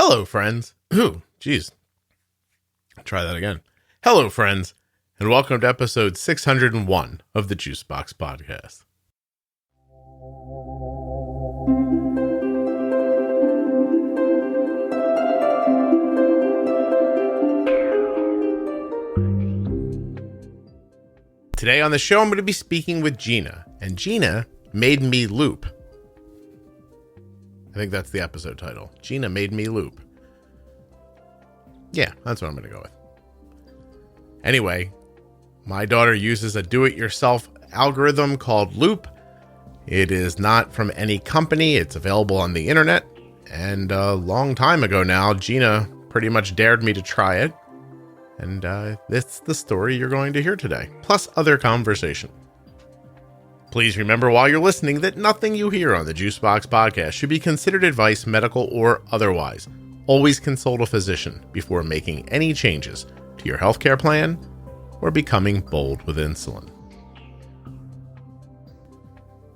Hello, friends. Ooh, geez. Try that again. Hello, friends, and welcome to episode 601 of the Juicebox Podcast. Today on the show, I'm going to be speaking with Gina, and Gina made me loop. I think that's the episode title. Gina made me loop. Yeah, that's what I'm going to go with. Anyway, my daughter uses a do-it-yourself algorithm called Loop. It is not from any company. It's available on the internet. And a long time ago now, Gina pretty much dared me to try it. And it's the story you're going to hear today, plus other conversation. Please remember while you're listening that nothing you hear on the Juicebox Podcast should be considered advice, medical or otherwise. Always consult a physician before making any changes to your healthcare plan or becoming bold with insulin.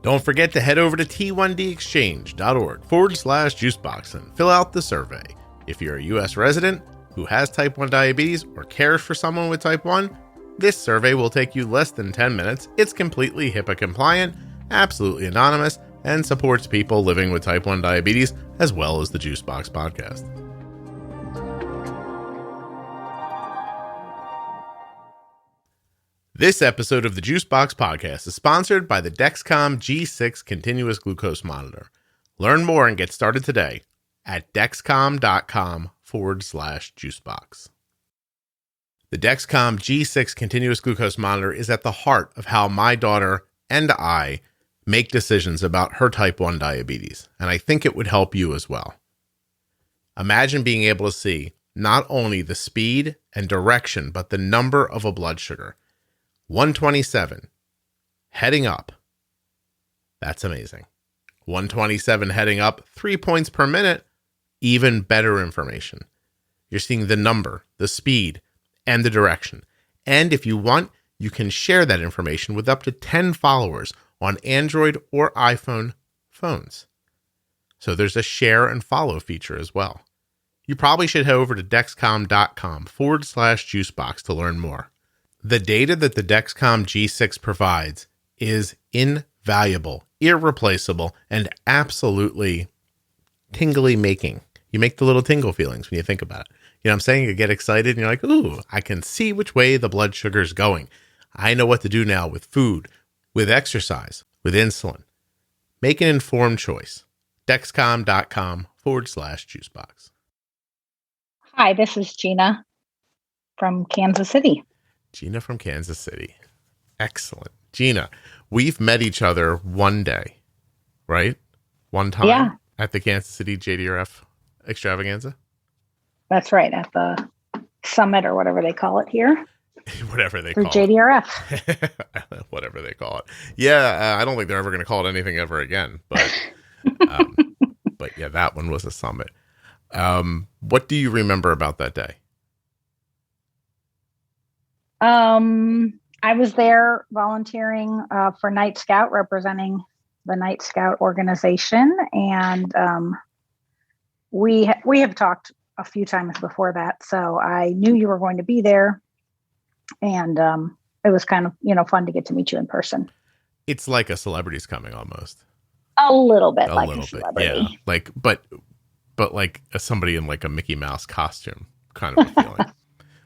Don't forget to head over to t1dexchange.org/juicebox and fill out the survey. If you're a U.S. resident who has type 1 diabetes or cares for someone with type 1, this survey will take you less than 10 minutes. It's completely HIPAA compliant, absolutely anonymous, and supports people living with type 1 diabetes as well as the Juicebox Podcast. This episode of the Juicebox Podcast is sponsored by the Dexcom G6 continuous glucose monitor. Learn more and get started today at dexcom.com/juicebox. The Dexcom G6 continuous glucose monitor is at the heart of how my daughter and I make decisions about her type 1 diabetes, and I think it would help you as well. Imagine being able to see not only the speed and direction, but the number of a blood sugar. 127 heading up. That's amazing. 127 heading up, 3 points per minute, even better information. You're seeing the number, the speed, and the direction. And if you want, you can share that information with up to 10 followers on Android or iPhone phones. So there's a share and follow feature as well. You probably should head over to dexcom.com/juicebox to learn more. The data that the Dexcom G6 provides is invaluable, irreplaceable, and absolutely tingly making. You make the little tingle feelings when you think about it. You know what I'm saying? You get excited and you're like, ooh, I can see which way the blood sugar is going. I know what to do now with food, with exercise, with insulin. Make an informed choice. Dexcom.com/juicebox. Hi, this is Gina from Kansas City. Gina from Kansas City. Excellent. Gina, we've met each other one day, right? One time? Yeah. At the Kansas City JDRF extravaganza? That's right, at the summit or whatever they call it here. Whatever they call it. JDRF. Whatever they call it. Yeah, I don't think they're ever going to call it anything ever again. But, but yeah, that one was a summit. What do you remember about that day? I was there volunteering for Night Scout, representing the Night Scout organization, and we have talked a few times before that, so I knew you were going to be there, and it was kind of fun to get to meet you in person. It's like a celebrity's coming almost. A little bit, a celebrity. Yeah, like but like somebody in like a Mickey Mouse costume kind of a feeling,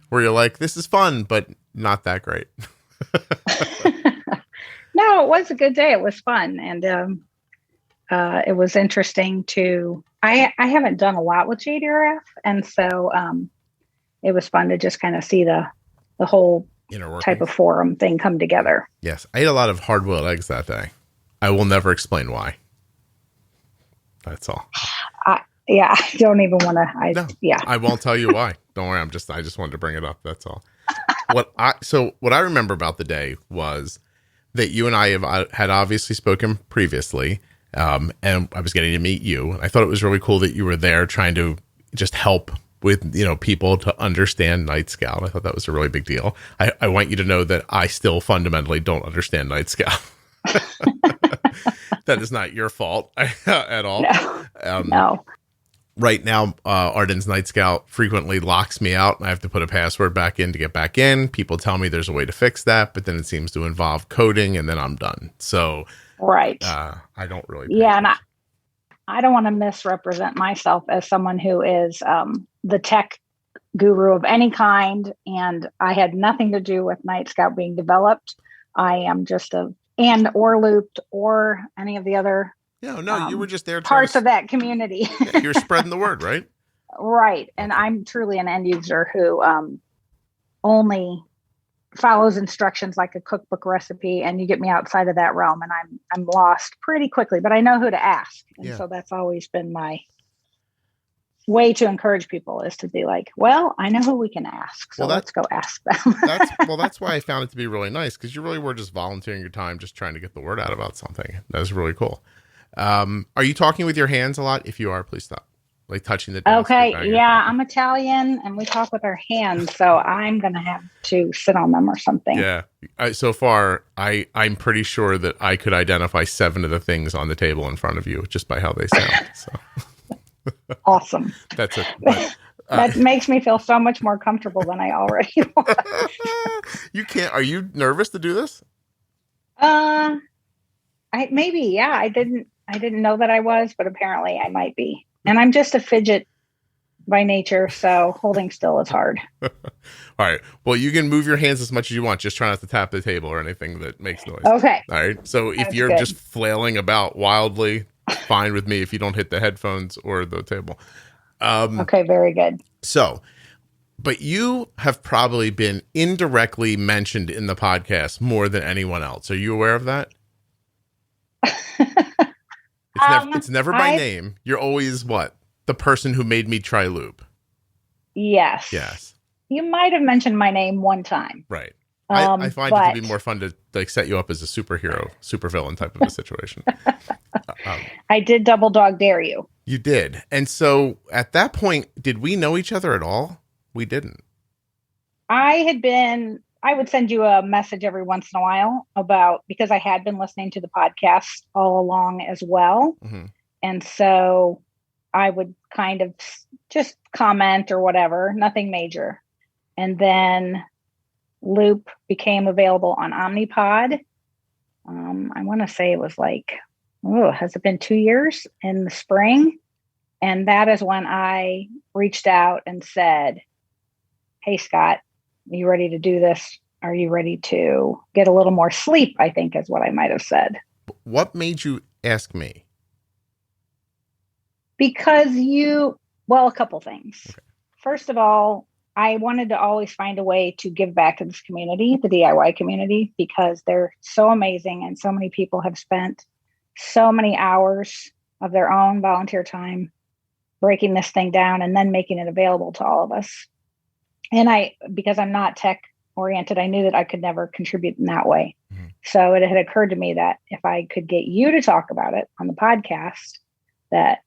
where you're like, this is fun, but not that great. No, it was a good day. It was fun, and it was interesting to. I haven't done a lot with JDRF, and so it was fun to just kind of see the whole type of forum thing come together. Yes, I ate a lot of hard-boiled eggs that day. I will never explain why. That's all. Yeah, I don't even want to. No, I won't tell you why. Don't worry. I just wanted to bring it up. That's all. What I remember about the day was that you and I had obviously spoken previously, and I was getting to meet you. I thought it was really cool that you were there trying to just help with, people to understand Night Scout. I thought that was a really big deal. I want you to know that I still fundamentally don't understand Night Scout. That is not your fault at all. No. right now, Arden's Night Scout frequently locks me out. I have to put a password back in to get back in. People tell me there's a way to fix that, but then it seems to involve coding, and then I'm done. So, right. I don't really. Yeah, and I don't want to misrepresent myself as someone who is the tech guru of any kind, and I had nothing to do with Night Scout being developed. I am just or Looped or any of the other. No, you were just there. Parts of that community. Yeah, you're spreading the word, right? Right. And I'm truly an end user who only follows instructions like a cookbook recipe, and you get me outside of that realm and I'm lost pretty quickly, but I know who to ask. And so that's always been my way to encourage people, is to be like, well, I know who we can ask. So let's go ask them. That's why I found it to be really nice, because you really were just volunteering your time, just trying to get the word out about something. That was really cool. Are you talking with your hands a lot? If you are, please stop. Like touching the desk. Okay. Yeah, I'm Italian and we talk with our hands, so I'm going to have to sit on them or something. Yeah. So far, I'm pretty sure that I could identify 7 of the things on the table in front of you just by how they sound. So awesome. That's it. That makes me feel so much more comfortable than I already was. You can't. Are you nervous to do this? Maybe. Yeah. I didn't know that I was, but apparently I might be. And I'm just a fidget by nature, so holding still is hard. All right. Well, you can move your hands as much as you want. Just try not to tap the table or anything that makes noise. Okay. All right. So if you're just flailing about wildly, fine with me if you don't hit the headphones or the table. Okay. Very good. So, but you have probably been indirectly mentioned in the podcast more than anyone else. Are you aware of that? It's never by name. You're always what? The person who made me try Loop. Yes. Yes. You might have mentioned my name one time. Right. I find it to be more fun to like set you up as a superhero, supervillain type of a situation. I did double dog dare you. You did. And so at that point, did we know each other at all? We didn't. I would send you a message every once in a while because I had been listening to the podcast all along as well. Mm-hmm. And so I would kind of just comment or whatever, nothing major. And then Loop became available on Omnipod. I want to say it was has it been 2 years in the spring? And that is when I reached out and said, hey, Scott, are you ready to do this? Are you ready to get a little more sleep? I think is what I might have said. What made you ask me? Because a couple things. Okay. First of all, I wanted to always find a way to give back to this community, the DIY community, because they're so amazing and so many people have spent so many hours of their own volunteer time breaking this thing down and then making it available to all of us. And because I'm not tech oriented, I knew that I could never contribute in that way. Mm-hmm. So it had occurred to me that if I could get you to talk about it on the podcast, that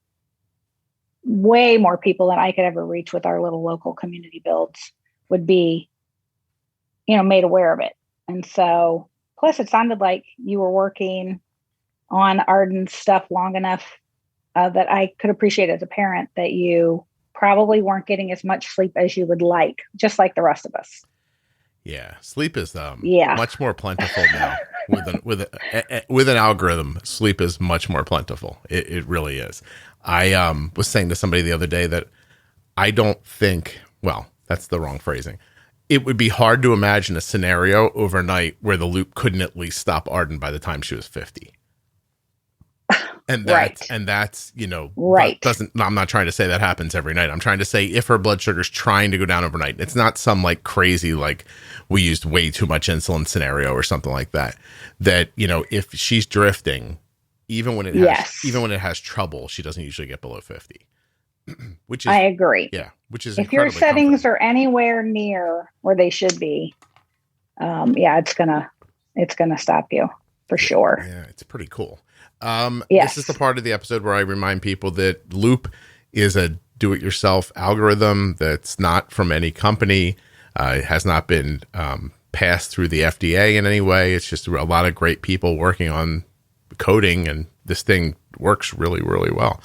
way more people than I could ever reach with our little local community builds would be, made aware of it. And so, plus it sounded like you were working on Arden's stuff long enough that I could appreciate as a parent that you probably weren't getting as much sleep as you would like, just like the rest of us. Yeah, sleep is much more plentiful now. With an algorithm, sleep is much more plentiful. It really is. I was saying to somebody the other day that I don't think, well, that's the wrong phrasing. It would be hard to imagine a scenario overnight where the Loop couldn't at least stop Arden by the time she was 50. And that's, right. I'm not trying to say that happens every night. I'm trying to say if her blood sugar's trying to go down overnight, it's not some crazy, we used way too much insulin scenario or something like that, if she's drifting, even when it has trouble, she doesn't usually get below 50, which is, I agree. Yeah. Which is, if your settings are anywhere near where they should be, it's going to stop you for sure. Yeah. It's pretty cool. Yes. This is the part of the episode where I remind people that Loop is a do-it-yourself algorithm that's not from any company. It has not been passed through the FDA in any way. It's just a lot of great people working on coding, and this thing works really, really well.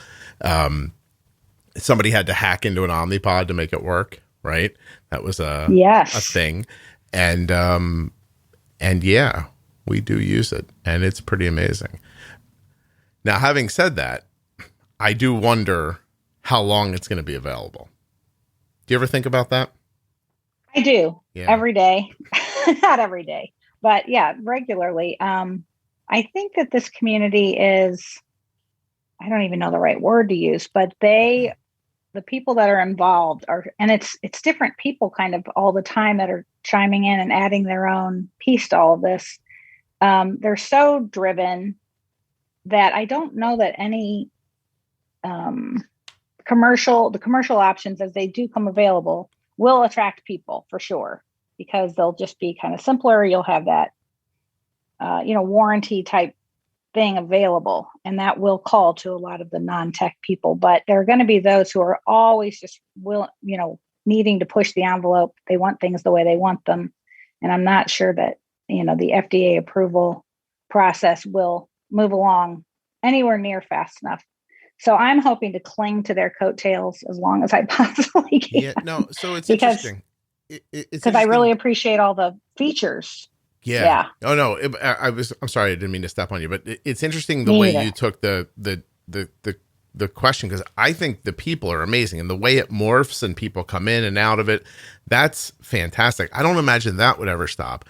somebody had to hack into an Omnipod to make it work, right? That was a Yes. thing. And yeah, we do use it, and it's pretty amazing. Now, having said that, I do wonder how long it's going to be available. Do you ever think about that? I do. Yeah. Every day. Not every day, but yeah, regularly. I think that this community is, I don't even know the right word to use, but the people that are involved are, and it's different people kind of all the time that are chiming in and adding their own piece to all of this. They're so driven that I don't know that any the commercial options as they do come available will attract people for sure, because they'll just be kind of simpler. You'll have that, warranty type thing available, and that will call to a lot of the non-tech people. But there are going to be those who are always just needing to push the envelope. They want things the way they want them. And I'm not sure that, the FDA approval process will move along anywhere near fast enough. So I'm hoping to cling to their coattails as long as I possibly can. Yeah, no. So it's interesting. Because I really appreciate all the features. Yeah. Oh no, I'm sorry, I didn't mean to step on you, but it's interesting the way you took the question, because I think the people are amazing, and the way it morphs and people come in and out of it, that's fantastic. I don't imagine that would ever stop.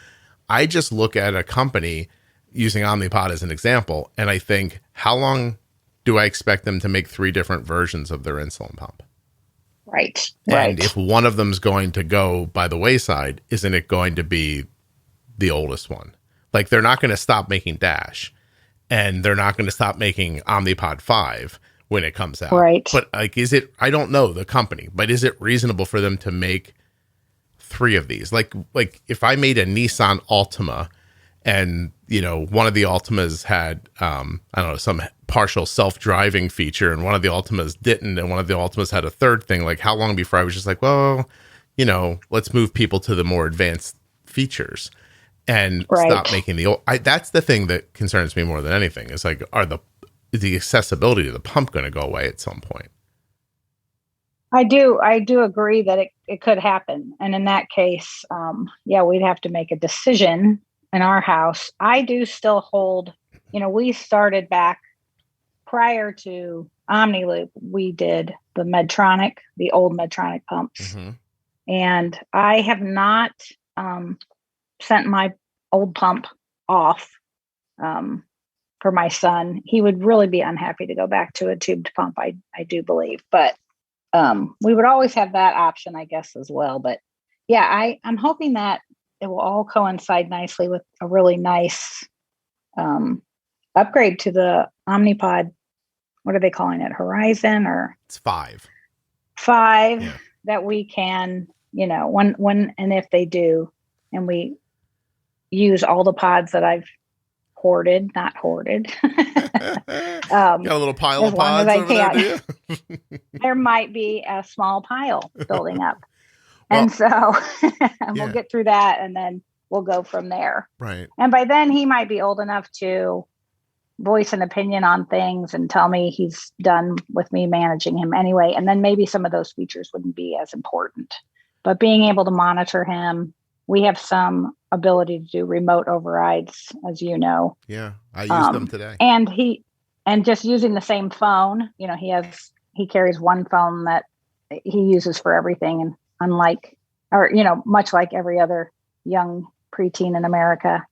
I just look at a company using Omnipod as an example, and I think, how long do I expect them to make 3 different versions of their insulin pump? Right. And if one of them's going to go by the wayside, isn't it going to be the oldest one? Like, they're not going to stop making Dash, and they're not going to stop making Omnipod 5 when it comes out. Right. But I don't know the company, but is it reasonable for them to make 3 of these? Like if I made a Nissan Altima, and one of the Altimas had I don't know, some partial self-driving feature, and one of the Altimas didn't, and one of the Altimas had a third thing, like, how long before I was just like, well, let's move people to the more advanced features and stop making the old. That's the thing that concerns me more than anything. Is like, is the accessibility to the pump going to go away at some point? I do agree that it could happen. And in that case, we'd have to make a decision in our house. I do still hold, we started back prior to OmniLoop. We did the Medtronic, the old Medtronic pumps. Mm-hmm. And I have not sent my old pump off for my son. He would really be unhappy to go back to a tubed pump, I do believe. But we would always have that option, I guess, as well. But yeah, I'm hoping that it will all coincide nicely with a really nice upgrade to the Omnipod. What are they calling it? Horizon, or it's 5. Yeah. That we can, when and if they do, and we use all the pods that I've not hoarded. Got a little pile of pods over there, do you? There might be a small pile building up. And so we'll get through that, and then we'll go from there. Right. And by then he might be old enough to voice an opinion on things and tell me he's done with me managing him anyway. And then maybe some of those features wouldn't be as important. But being able to monitor him, we have some ability to do remote overrides, as you know. Yeah, I used them today. And just using the same phone, he carries one phone that he uses for everything. And much like every other young preteen in America,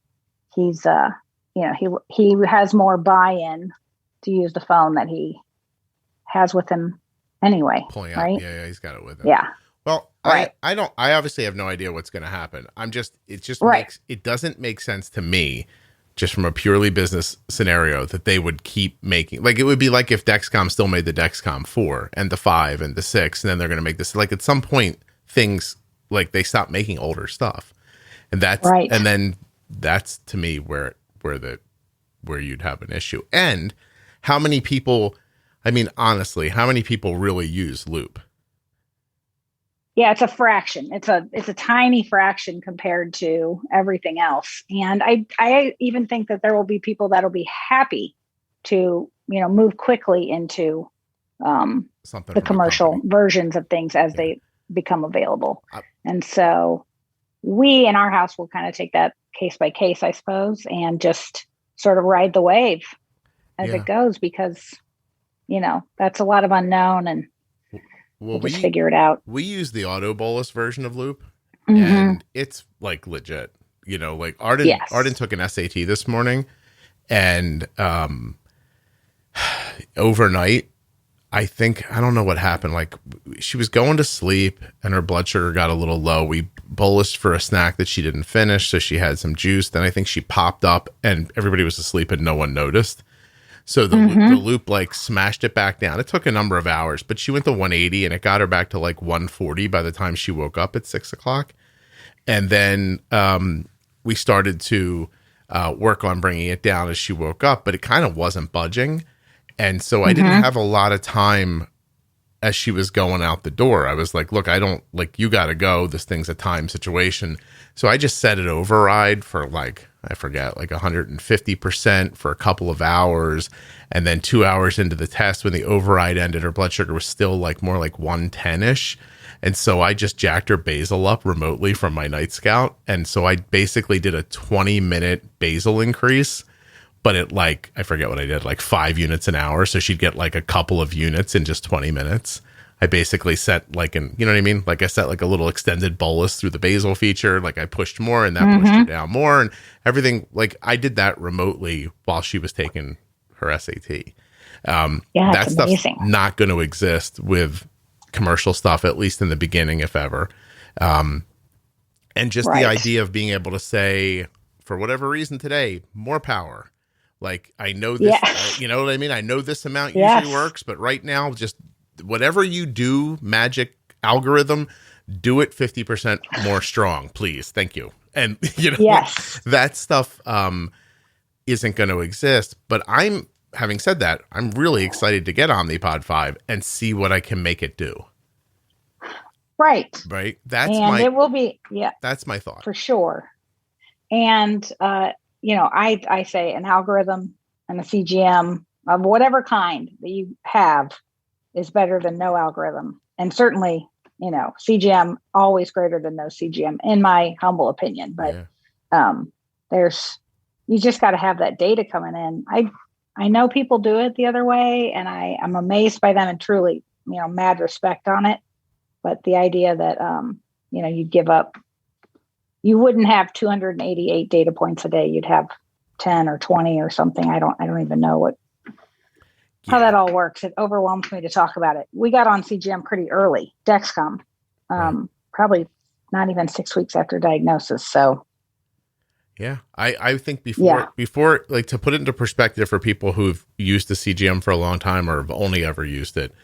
he's he has more buy-in to use the phone that he has with him anyway. Pulling out, right? Yeah, he's got it with him. Yeah. Well, right. I obviously have no idea what's going to happen. It doesn't make sense to me, just from a purely business scenario, that they would keep making, like, it would be like if Dexcom still made the Dexcom 4 and the 5 and the 6, and then they're going to make this, like, at some point things, like, they stop making older stuff. And that's right. And then that's, to me, where you'd have an issue. And how many people, honestly, how many people really use Loop? Yeah, it's a fraction. It's a tiny fraction compared to everything else. And I even think that there will be people that'll be happy to, move quickly into something the from a commercial company. versions of things as Yeah. they become available. I, And so we in our house will kind of take that case by case, I suppose, and just sort of ride the wave as it yeah. goes, because, that's a lot of unknown, and Well, we'll just figure it out. we use the auto bolus version of Loop, Mm-hmm. and it's like legit. Like Arden Yes. took an SAT this morning, and overnight, I don't know what happened. Like she was going to sleep and her blood sugar got a little low. We bolused for a snack that she didn't finish, so she had some juice. Then I think she popped up and everybody was asleep and no one noticed. So the Mm-hmm. loop like smashed it back down. It took a number of hours, but she went to 180 and it got her back to like 140 by the time she woke up at 6 o'clock. And then we started to work on bringing it down as she woke up, but it kind of wasn't budging. And so I didn't Mm-hmm. have a lot of time as she was going out the door. I was like, look, I don't like, you got to go. This thing's a time situation. So I just set it override for like, I forget, like 150% for a couple of hours. And then 2 hours into the test, when the override ended, her blood sugar was still like more like 110 ish. And so I just jacked her basal up remotely from my Night Scout. And so I basically did a 20-minute basal increase, but it like, I forget what I did, like 5 units an hour. So she'd get like a couple of units in just 20 minutes. I basically set like you know what I mean? Like I set like a little extended bolus through the basal feature. Like I pushed more and that pushed her Mm-hmm. down more and everything. Like I did that remotely while she was taking her SAT. Yeah, That it's stuff's amazing. not going to exist with commercial stuff, at least in the beginning, if ever. And just the Right. idea of being able to say, for whatever reason today, more power. Like I know Yeah. this, you know what I mean? I know this amount usually Yes. works, but right now, just whatever you do, magic algorithm, do it 50% more strong, please. Thank you. And like Yes. that stuff isn't going to exist. But having said that, I'm really excited to get Omnipod 5 and see what I can make it do. Right. Right? And it will be, yeah, That's my thought. for sure. And, I say an algorithm and a CGM of whatever kind that you have is better than no algorithm. And certainly, CGM always greater than no CGM, in my humble opinion. But Yeah. you just got to have that data coming in. I know people do it the other way, and I'm amazed by them and truly, mad respect on it. But the idea that, you'd give up, you wouldn't have 288 data points a day. You'd have 10 or 20 or something. I don't even know how that all works. It overwhelms me to talk about it. We got on CGM pretty early, Dexcom, Right. probably not even 6 weeks after diagnosis. So Yeah. I think before, like to put it into perspective for people who've used the CGM for a long time or have only ever used it,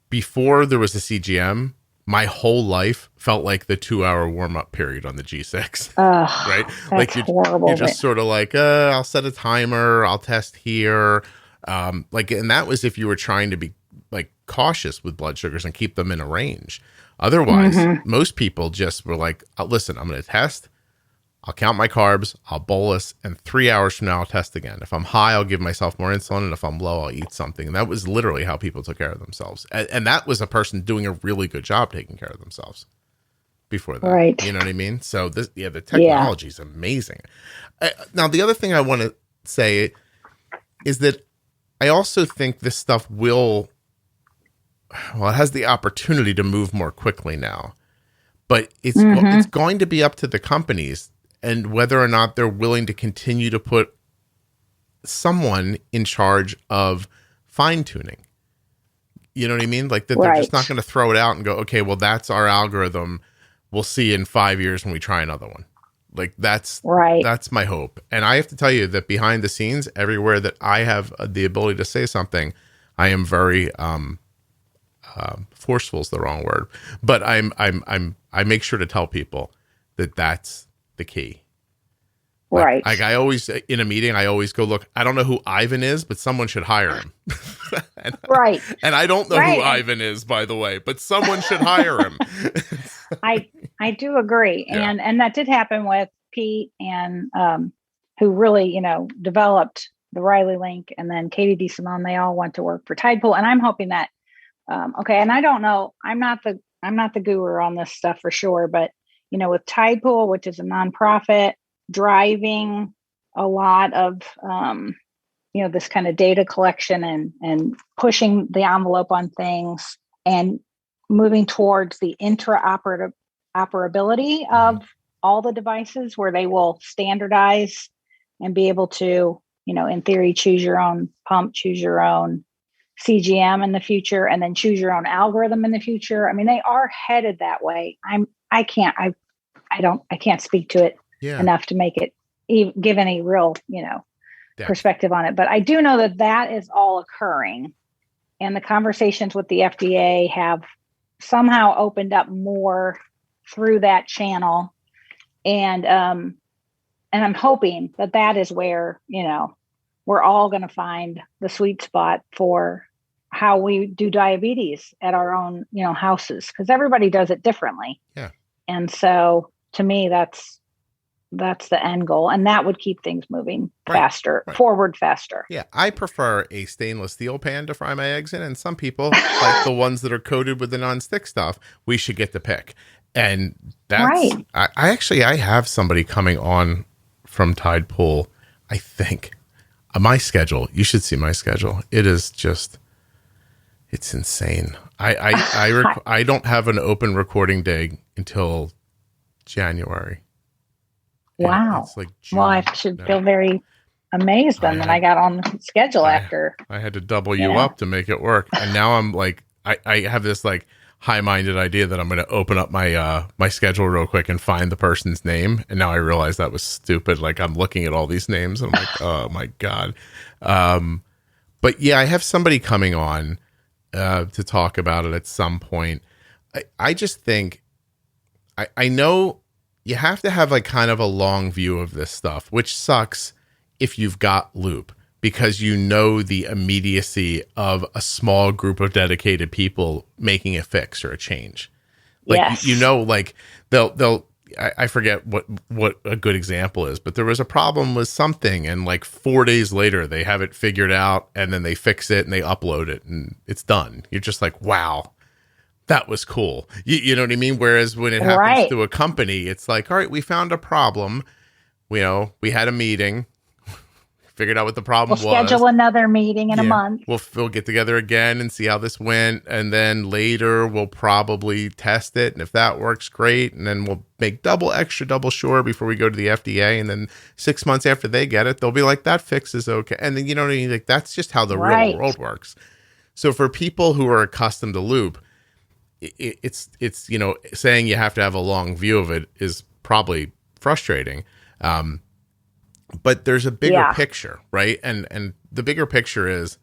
before there was a CGM, my whole life felt like the 2-hour warm-up period on the G6. Right? that's Like horrible. you're just sort of like, I'll set a timer, I'll test here. And that was if you were trying to be like cautious with blood sugars and keep them in a range. Otherwise, most people just were like, listen, I'm going to test. I'll count my carbs, I'll bolus, and 3 hours from now, I'll test again. If I'm high, I'll give myself more insulin, and if I'm low, I'll eat something. And that was literally how people took care of themselves. And that was a person doing a really good job taking care of themselves before that. Right. You know what I mean? So the technology is amazing. Now, the other thing I want to say is that I also think this stuff it has the opportunity to move more quickly now. But it's going to be up to the companies and whether or not they're willing to continue to put someone in charge of fine tuning. You know what I mean? Like that they're just not going to throw it out and go, okay, well, that's our algorithm. We'll see in 5 years when we try another one. Like that's my hope. And I have to tell you that behind the scenes, everywhere that I have the ability to say something, I am very forceful is the wrong word, but I make sure to tell people that that's the key. Right. Like I always, in a meeting, I always go, look, I don't know who Ivan is, but someone should hire him. Right. And I don't know who Ivan is, by the way, but someone should hire him. I do agree. And that did happen with Pete and who really, developed the Riley Link, and then Katie DeSimone, they all went to work for Tide Pool. And I'm hoping that, okay. And I don't know, I'm not the guru on this stuff for sure, but with Tide Pool, which is a nonprofit, driving a lot of, this kind of data collection and pushing the envelope on things and moving towards the interoperability of all the devices, where they will standardize and be able to, in theory, choose your own pump, choose your own CGM in the future, and then choose your own algorithm in the future. I mean, they are headed that way. I can't speak to it enough to make it give any real, perspective on it. But I do know that is all occurring, and the conversations with the FDA have somehow opened up more through that channel. And I'm hoping that is where, we're all going to find the sweet spot for how we do diabetes at our own, houses, because everybody does it differently. Yeah. And so to me, that's the end goal. And that would keep things moving faster, forward faster. Yeah. I prefer a stainless steel pan to fry my eggs in. And some people like the ones that are coated with the nonstick stuff. We should get the pick. And that's right. I have somebody coming on from Tide Pool. I think my schedule, you should see my schedule. It is just, it's insane. I don't have an open recording day until January. Wow. It's like June. Well, I should feel very amazed then that I got on the schedule after. I had to double you up to make it work. And now I'm like, I have this like high-minded idea that I'm going to open up my my schedule real quick and find the person's name. And now I realize that was stupid. Like I'm looking at all these names and I'm like, oh my God. But yeah, I have somebody coming on to talk about it at some point. I just think, I know you have to have like kind of a long view of this stuff, which sucks if you've got Loop, because the immediacy of a small group of dedicated people making a fix or a change. Like, yes. Like they'll I forget what a good example is, but there was a problem with something and like 4 days later they have it figured out and then they fix it and they upload it and it's done. You're just like, wow, that was cool. You know what I mean? Whereas when it happens to a company, it's like, all right, we found a problem. We had a meeting, figured out what the problem was. We'll schedule another meeting in a month. We'll get together again and see how this went. And then later we'll probably test it. And if that works, great. And then we'll make double sure before we go to the FDA. And then 6 months after they get it, they'll be like, that fix is okay. And then, you know what I mean? Like, that's just how the real world works. So for people who are accustomed to Loop, it's saying you have to have a long view of it is probably frustrating. But there's a bigger picture, right? And the bigger picture is,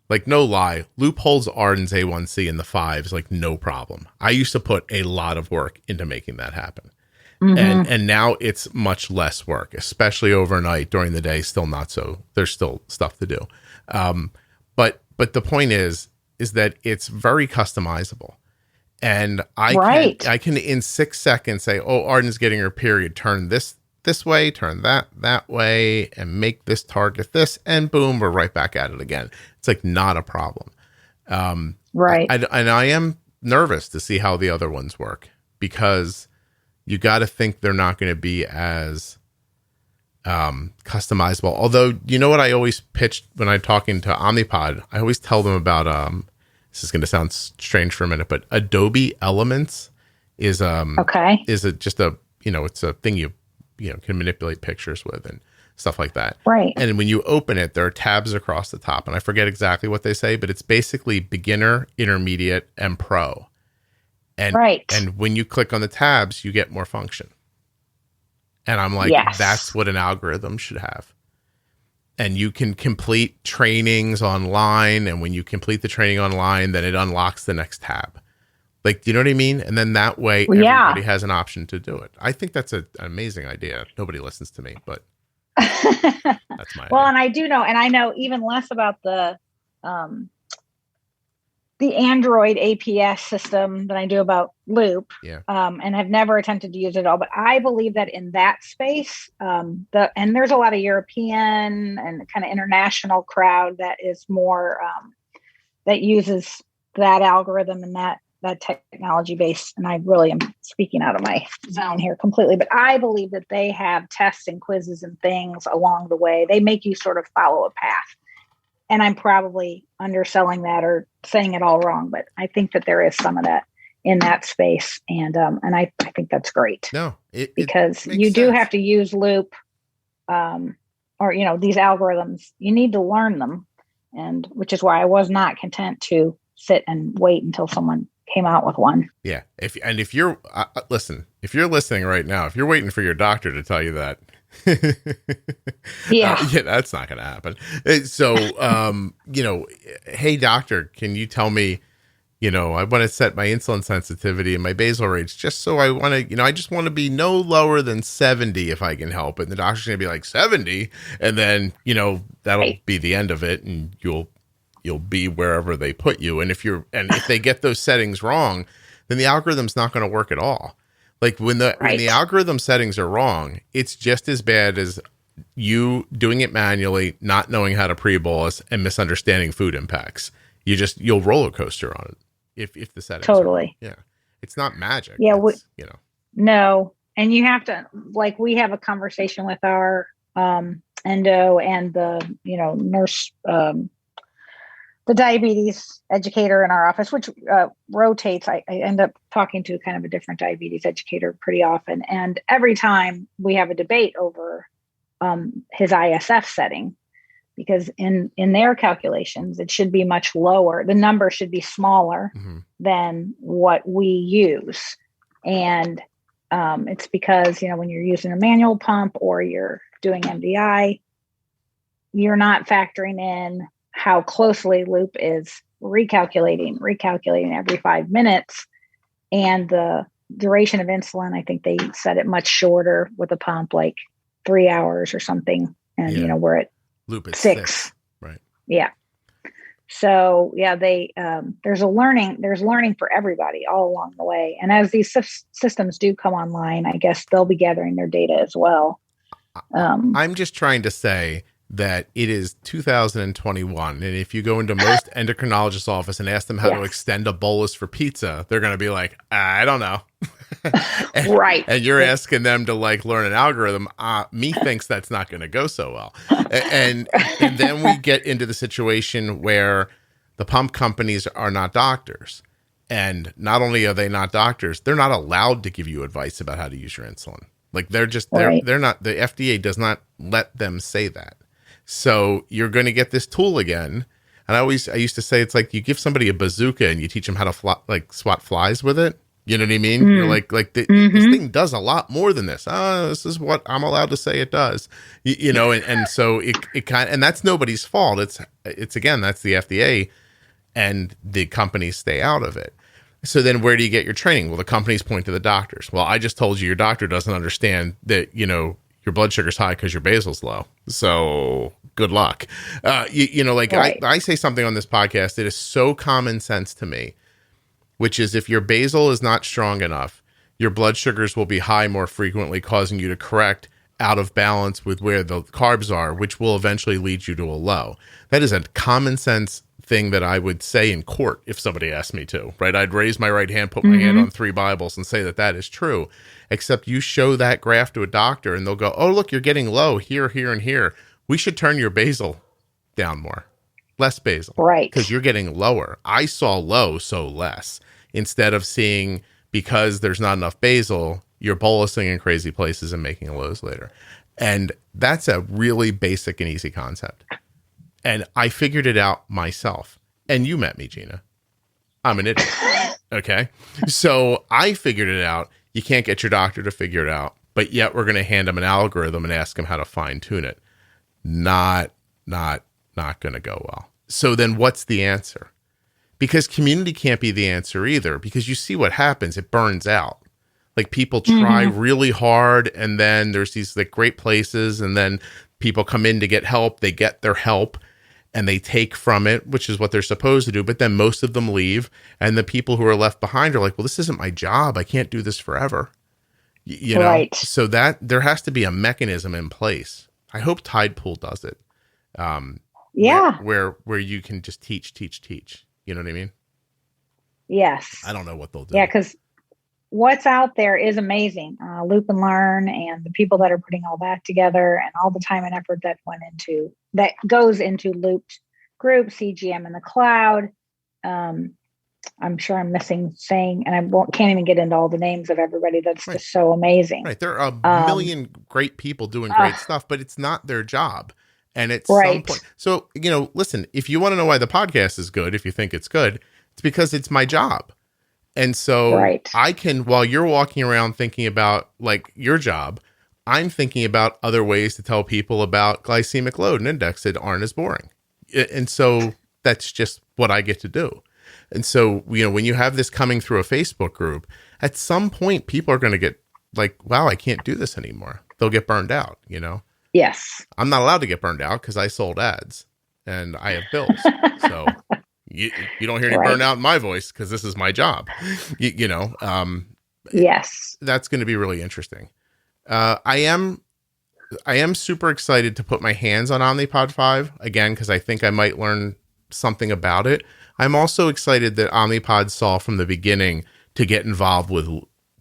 like, no lie, Loop holds Arden's A1C in the fives, like, no problem. I used to put a lot of work into making that happen. Mm-hmm. And now it's much less work, especially overnight. During the day, still not so. There's still stuff to do. But the point is that it's very customizable. And I can in 6 seconds say, oh, Arden's getting her period, turn this way, turn that way, and make this target this, and boom, we're right back at it again. It's like not a problem. Right. And I am nervous to see how the other ones work, because you got to think they're not going to be as customizable. Although, you know what I always pitched when I'm talking to Omnipod, I always tell them about, this is going to sound strange for a minute, but Adobe Elements is just a, it's a thing you can manipulate pictures with and stuff like that. Right. And when you open it, there are tabs across the top, and I forget exactly what they say, but it's basically beginner, intermediate, and pro. And when you click on the tabs, you get more function. And I'm like, that's what an algorithm should have. And you can complete trainings online. And when you complete the training online, then it unlocks the next tab. Like, do you know what I mean? And then that way, everybody has an option to do it. I think that's an amazing idea. Nobody listens to me, but that's my idea. And I do know, and I know even less about the the Android APS system that I do about Loop, Yeah. And have never attempted to use it at all. But I believe that in that space, and there's a lot of European and kind of international crowd that is more that uses that algorithm and that technology base. And I really am speaking out of my zone here completely, but I believe that they have tests and quizzes and things along the way. They make you sort of follow a path. And I'm probably underselling that or saying it all wrong, but I think that there is some of that in that space. And I think that's great. No, because you do have to use Loop, or, these algorithms, you need to learn them. And which is why I was not content to sit and wait until someone came out with one. Yeah. If you're listening right now, if you're waiting for your doctor to tell you that, yeah, that's not going to happen. So, hey doctor, can you tell me, I want to set my insulin sensitivity and my basal rates just so I want to, I just want to be no lower than 70 if I can help it. And the doctor's going to be like 70. And then, that'll be the end of it. And you'll be wherever they put you. And if they get those settings wrong, then the algorithm's not going to work at all. Like when the algorithm settings are wrong, it's just as bad as you doing it manually, not knowing how to pre-bolus and misunderstanding food impacts. You'll roller coaster on it if the settings totally. Yeah. It's not magic. Yeah. No. And you have to, like, we have a conversation with our endo and the, nurse, the diabetes educator in our office, which rotates. I end up talking to kind of a different diabetes educator pretty often. And every time we have a debate over his ISF setting, because in their calculations, it should be much lower. The number should be smaller than what we use. And it's because, when you're using a manual pump or you're doing MDI, you're not factoring in how closely Loop is recalculating every 5 minutes. And the duration of insulin, I think they set it much shorter with a pump, like 3 hours or something. And, we're at Loop is 6. Right. Yeah. So they, there's learning for everybody all along the way. And as these systems do come online, I guess they'll be gathering their data as well. I'm just trying to say that it is 2021. And if you go into most endocrinologist's office and ask them how to extend a bolus for pizza, they're going to be like, I don't know. Right. And you're asking them to learn an algorithm. Me thinks that's not going to go so well. And then we get into the situation where the pump companies are not doctors. And not only are they not doctors, they're not allowed to give you advice about how to use your insulin. Like they're not, the FDA does not let them say that. So you're going to get this tool again. And I used to say, it's like you give somebody a bazooka and you teach them how to swat flies with it. You know what I mean? You're this thing does a lot more than this. This is what I'm allowed to say it does, and so it kind of, and that's nobody's fault. It's again, that's the FDA and the companies stay out of it. So then where do you get your training? Well, the companies point to the doctors. Well, I just told you your doctor doesn't understand that, your blood sugar's high because your basal's low. So good luck. Right. I say something on this podcast that is so common sense to me, which is if your basal is not strong enough, your blood sugars will be high more frequently, causing you to correct out of balance with where the carbs are, which will eventually lead you to a low. That is a common sense thing that I would say in court if somebody asked me to, right? I'd raise my right hand, put my hand on 3 Bibles and say that is true, except you show that graph to a doctor and they'll go, oh, look, you're getting low here, here, and here. We should turn your basal down more, less basal, right? Because you're getting lower. I saw low, so less, instead of seeing because there's not enough basal, you're bolusing in crazy places and making lows later. And that's a really basic and easy concept. And I figured it out myself. And you met me, Gina. I'm an idiot. Okay. So I figured it out. You can't get your doctor to figure it out, but yet we're going to hand them an algorithm and ask them how to fine tune it. Not going to go well. So then what's the answer? Because community can't be the answer either, because you see what happens. It burns out. Like people try really hard, and then there's these great places, and then people come in to get help. They get their help, and they take from it, which is what they're supposed to do. But then most of them leave, and the people who are left behind are like, well, this isn't my job. I can't do this forever. You know, Right. so that there has to be a mechanism in place. I hope Tide Pool does it. Yeah. Where you can just teach. You know what I mean? Yes. I don't know what they'll do. Yeah, because what's out there is amazing. Loop and Learn, and the people that are putting all that together, and all the time and effort that goes into Looped Group, CGM in the cloud. I'm sure I'm missing saying, and can't even get into all the names of everybody. That's just so amazing. Right. There are a million great people doing great stuff, but it's not their job. And at some point, so, you know, listen, if you want to know why the podcast is good, if you think it's good, it's because it's my job. And so I can, while you're walking around thinking about like your job, I'm thinking about other ways to tell people about glycemic load and index that aren't as boring. And so that's just what I get to do. And so, you know, when you have this coming through a Facebook group, at some point people are going to get like, wow, I can't do this anymore. They'll get burned out, you know? Yes. I'm not allowed to get burned out because I sold ads and I have bills. So you don't hear any burnout in my voice because this is my job, you know? Yes. That's going to be really interesting. I am super excited to put my hands on Omnipod 5 again, because I think I might learn something about it. I'm also excited that Omnipod saw from the beginning to get involved with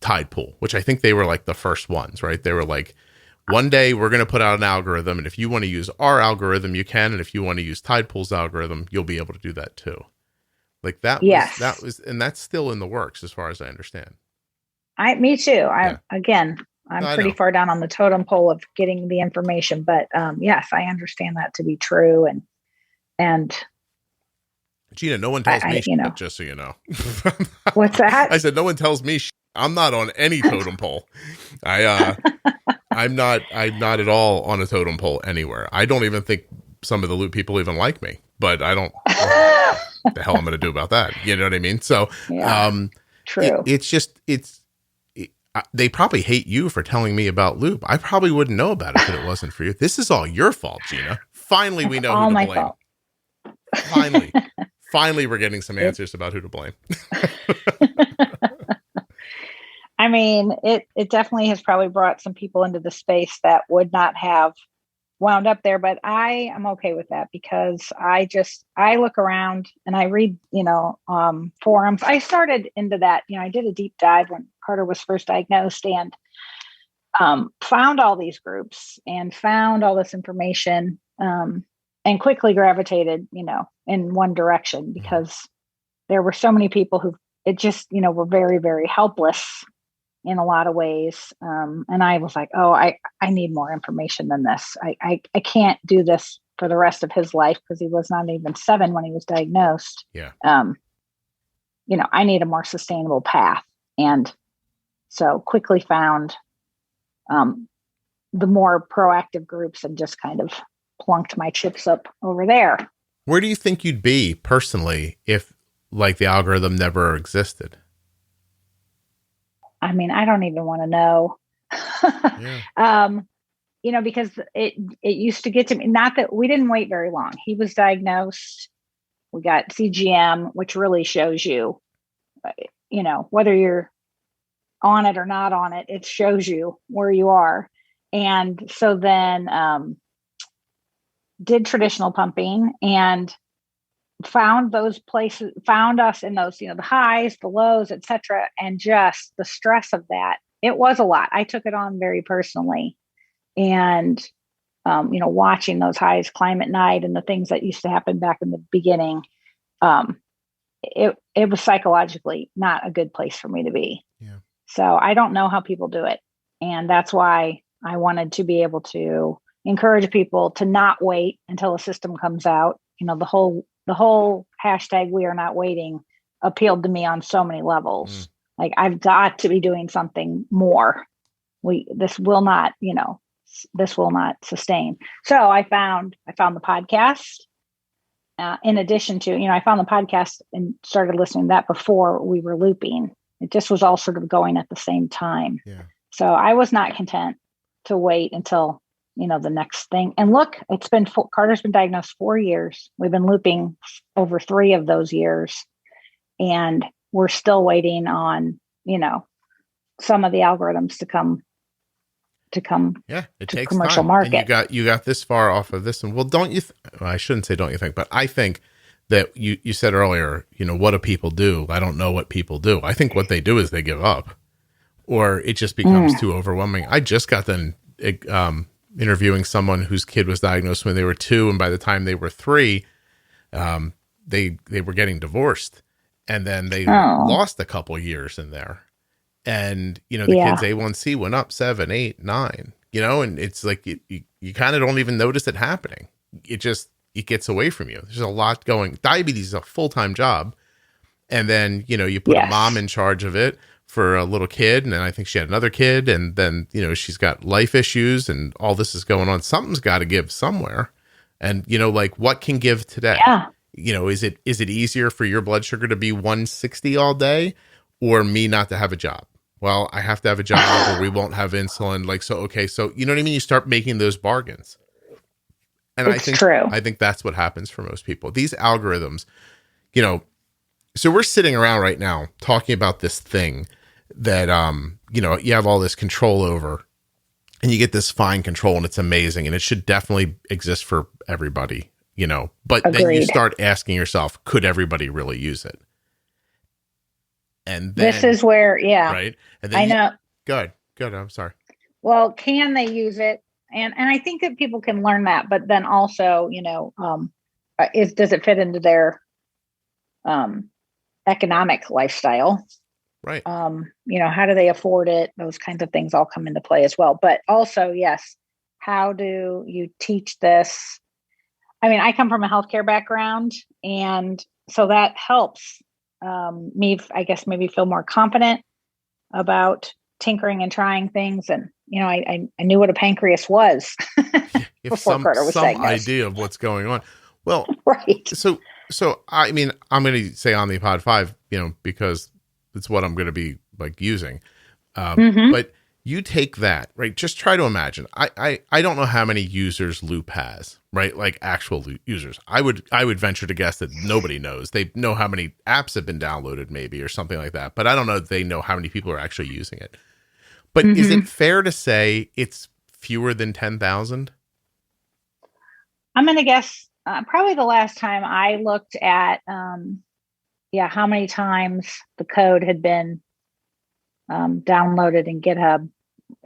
Tide Pool, which I think they were like the first ones, right? They were like, one day we're going to put out an algorithm, and if you want to use our algorithm, you can. And if you want to use Tide Pool's algorithm, you'll be able to do that too. Like that was, and that's still in the works as far as I understand. Me too. I'm pretty far down on the totem pole of getting the information, but yes, I understand that to be true. And Gina, no one tells me shit, just so you know. What's that? I said, no one tells me shit. I'm not on any totem pole. I'm not at all on a totem pole anywhere. I don't even think some of the Loop people even like me, but I don't, what the hell I'm going to do about that? You know what I mean? So, true. They probably hate you for telling me about Loop. I probably wouldn't know about it if it wasn't for you. This is all your fault, Gina. Finally, we know who to blame. Fault. Finally, we're getting some answers about who to blame. I mean, it definitely has probably brought some people into the space that would not have wound up there, but I am okay with that because I look around and I read, forums. I started into that, I did a deep dive when Carter was first diagnosed and found all these groups and found all this information and quickly gravitated, in one direction because there were so many people who were very, very helpless in a lot of ways. And I was like, oh, I need more information than this. I can't do this for the rest of his life because he was not even 7 when he was diagnosed. Yeah. I need a more sustainable path. And so quickly found the more proactive groups and just kind of plunked my chips up over there. Where do you think you'd be personally if like the algorithm never existed? I mean, I don't even want to know, because it used to get to me, not that we didn't wait very long. He was diagnosed. We got CGM, which really shows you, whether you're on it or not on it, it shows you where you are. And so then did traditional pumping and found those places, found us in those, the highs, the lows, etc. And just the stress of that, it was a lot. I took it on very personally. And, watching those highs climb at night and the things that used to happen back in the beginning, it was psychologically not a good place for me to be. Yeah. So I don't know how people do it. And that's why I wanted to be able to encourage people to not wait until a system comes out. The whole hashtag "we are not waiting" appealed to me on so many levels. Like I've got to be doing something more. This will not sustain. So I found the podcast. In addition to, I found the podcast and started listening to that before we were looping. It just was all sort of going at the same time. Yeah. So I was not content to wait until the next thing. And look, Carter's been diagnosed 4 years. We've been looping over 3 of those years, and we're still waiting on, some of the algorithms to come Yeah, it to takes commercial time. market. And you got this far off of this, and well, don't you? Well, I shouldn't say don't you think, but I think that you said earlier, what do people do? I don't know what people do. I think what they do is they give up, or it just becomes too overwhelming. I just got done interviewing someone whose kid was diagnosed when they were 2, and by the time they were 3, they were getting divorced, and then they lost a couple years in there. And, the kid's A1C went up 7, 8, 9, and it's like, you kind of don't even notice it happening. It gets away from you. There's a lot going. Diabetes is a full-time job. And then, you put a mom in charge of it for a little kid. And then I think she had another kid. And then, she's got life issues and all this is going on. Something's got to give somewhere. And, like, what can give today? Yeah. Is it easier for your blood sugar to be 160 all day, or me not to have a job? Well, I have to have a job or we won't have insulin. Like, so, okay. So, you know what I mean? You start making those bargains. And I think that's what happens for most people. These algorithms, so we're sitting around right now talking about this thing that, you have all this control over, and you get this fine control, and it's amazing. And it should definitely exist for everybody, but Agreed. Then you start asking yourself, could everybody really use it? And then, this is where, right. And then I know. Good. I'm sorry. Well, can they use it? And I think that people can learn that, but then also, does it fit into their economic lifestyle? Right. How do they afford it? Those kinds of things all come into play as well. But also, yes, how do you teach this? I mean, I come from a healthcare background, and so that helps me, I guess, maybe feel more confident about tinkering and trying things. And, I knew what a pancreas was before Carter was some idea of what's going on. Well, right. So I mean, I'm going to say Omnipod 5, because it's what I'm going to be like using. But you take that, right? Just try to imagine. I don't know how many users Loop has, right? Like actual users. I would venture to guess that nobody knows. They know how many apps have been downloaded, maybe, or something like that. But I don't know if they know how many people are actually using it. But is it fair to say it's fewer than 10,000? I'm going to guess probably the last time I looked at, how many times the code had been downloaded in GitHub.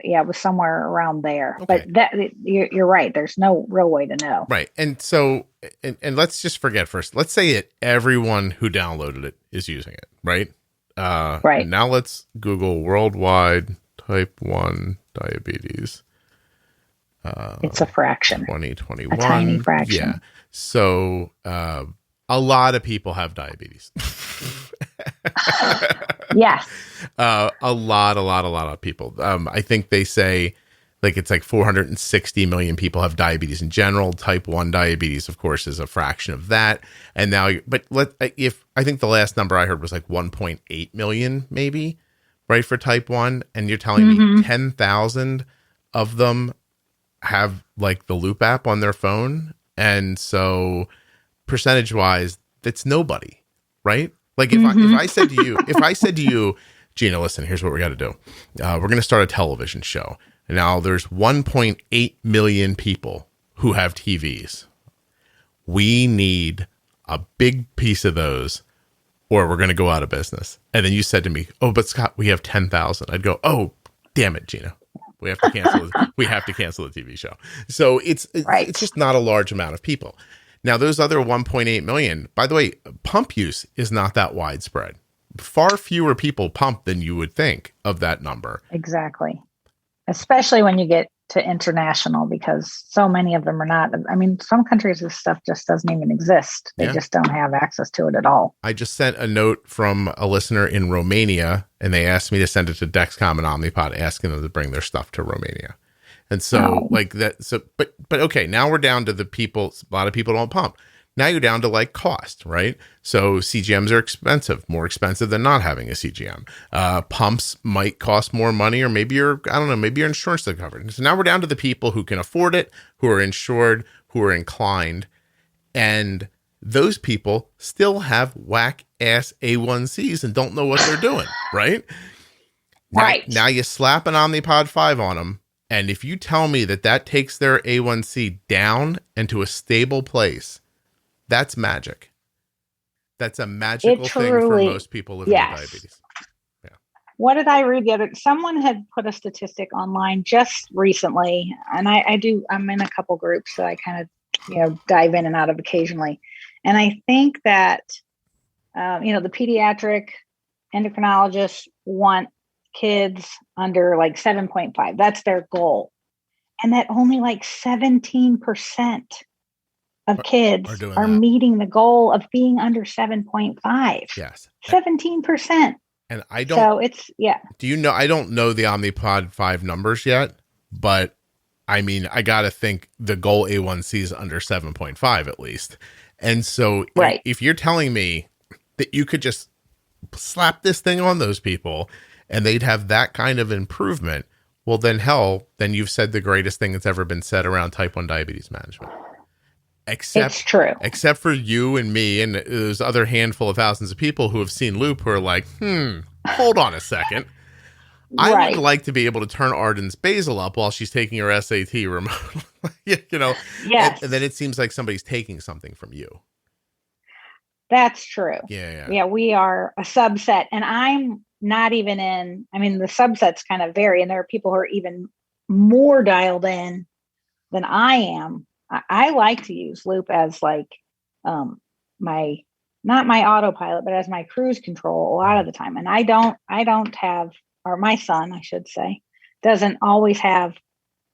Yeah, it was somewhere around there. Okay. But you're right. There's no real way to know. Right. And so, and let's just forget first. Let's say that everyone who downloaded it is using it, right? Right. Now let's Google worldwide type 1 diabetes. It's a fraction. 2021. A tiny fraction. Yeah. So a lot of people have diabetes. Yes. A lot of people. I think they say it's like 460 million people have diabetes in general. Type 1 diabetes, of course, is a fraction of that. And now, I think the last number I heard was like 1.8 million, maybe, right, for type 1. And you're telling me 10,000 of them have like the Loop app on their phone. And so percentage wise, that's nobody, right? Like if I said to you, Gina, listen, here's what we got to do. We're going to start a television show. And now there's 1.8 million people who have TVs. We need a big piece of those, or we're going to go out of business. And then you said to me, oh, but Scott, we have 10,000. I'd go, oh, damn it, Gina. We have to cancel. We have to cancel the TV show. So it's just not a large amount of people. Now, those other 1.8 million, by the way, pump use is not that widespread. Far fewer people pump than you would think of that number. Exactly. Especially when you get to international, because so many of them are not. I mean, some countries, this stuff just doesn't even exist. They just don't have access to it at all. I just sent a note from a listener in Romania, and they asked me to send it to Dexcom and Omnipod, asking them to bring their stuff to Romania. And so but okay, now we're down to the people. A lot of people don't pump. Now you're down to like cost, right? So CGMs are expensive, more expensive than not having a CGM. Pumps might cost more money, or maybe maybe your insurance is covered. So now we're down to the people who can afford it, who are insured, who are inclined. And those people still have whack ass A1Cs and don't know what they're doing, right? Now you slap an Omnipod 5 on them. And if you tell me that takes their A1C down and to a stable place, that's magic. That's a magical thing for most people living with diabetes. Yeah. What did I read the other? Someone had put a statistic online just recently, and I'm in a couple groups, so I kind of, dive in and out of occasionally. And I think that, the pediatric endocrinologists want kids under like 7.5. That's their goal. And that only like 17% of kids are meeting the goal of being under 7.5. Yes. 17%. And I don't. So it's, Do you know, I don't know the Omnipod 5 numbers yet, but I mean, I got to think the goal A1C is under 7.5 at least. And so if you're telling me that you could just slap this thing on those people and they'd have that kind of improvement, well, then you've said the greatest thing that's ever been said around type 1 diabetes management. It's true. Except for you and me and those other handful of thousands of people who have seen Loop who are like, hold on a second. I would like to be able to turn Arden's basal up while she's taking her SAT remote. Yes. And then it seems like somebody's taking something from you. That's true. Yeah. We are a subset, and I'm not even the subsets kind of vary, and there are people who are even more dialed in than I am. I like to use Loop as like not my autopilot, but as my cruise control a lot of the time. And I don't have, or my son, I should say, doesn't always have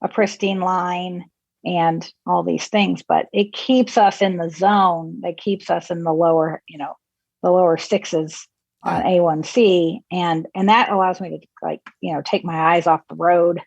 a pristine line and all these things, but it keeps us in the zone. That keeps us in the lower, the lower sixes on A1C. And that allows me to take my eyes off the road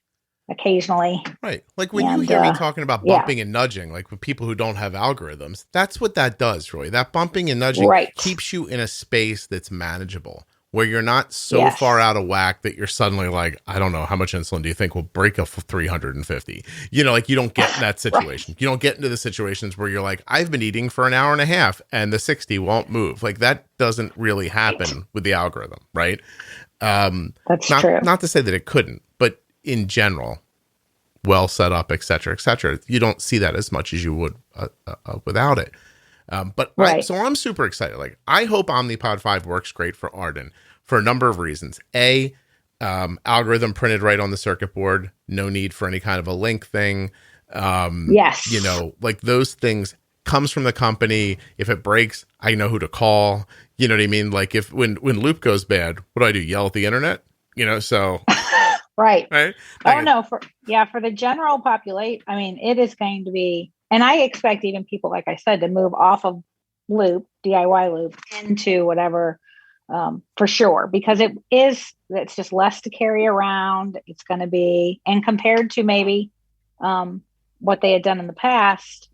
occasionally. Right. Like when you hear me talking about bumping and nudging, like with people who don't have algorithms, that's what that does, Roy. That bumping and nudging keeps you in a space that's manageable, where you're not so far out of whack that you're suddenly like, I don't know, how much insulin do you think will break a 350? You don't get in that situation. You don't get into the situations where you're like, I've been eating for an hour and a half and the 60 won't move. Like that doesn't really happen with the algorithm, right? That's true. Not to say that it couldn't, but in general, well set up, et cetera, you don't see that as much as you would without it. So I'm super excited. Like, I hope Omnipod 5 works great for Arden for a number of reasons. Algorithm printed right on the circuit board, no need for any kind of a link thing. Like those things comes from the company. If it breaks, I know who to call. You know what I mean? Like when Loop goes bad, what do I do? Yell at the internet? So. Right. Oh, no. For the general population, it is going to be, and I expect even people, like I said, to move off of Loop, DIY Loop, into whatever, for sure, because it's just less to carry around. It's going to be, and compared to maybe what they had done in the past,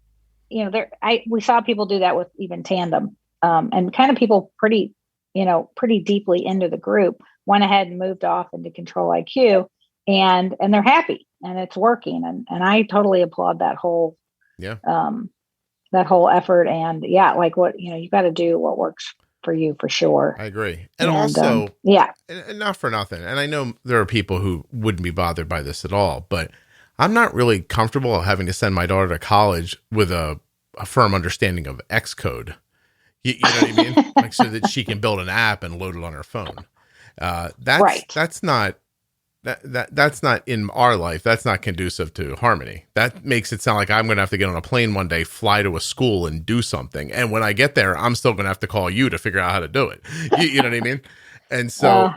we saw people do that with even Tandem, and kind of people pretty deeply into the group went ahead and moved off into Control IQ, and they're happy and it's working. And I totally applaud that whole, that whole effort. And like what, you got to do what works for you for sure. I agree. And also, and not for nothing. And I know there are people who wouldn't be bothered by this at all, but I'm not really comfortable having to send my daughter to college with a firm understanding of Xcode. You know what I mean? Like, so that she can build an app and load it on her phone. That's not in our life. That's not conducive to harmony. That makes it sound like I'm going to have to get on a plane one day, fly to a school and do something. And when I get there, I'm still going to have to call you to figure out how to do it. You know what I mean? And so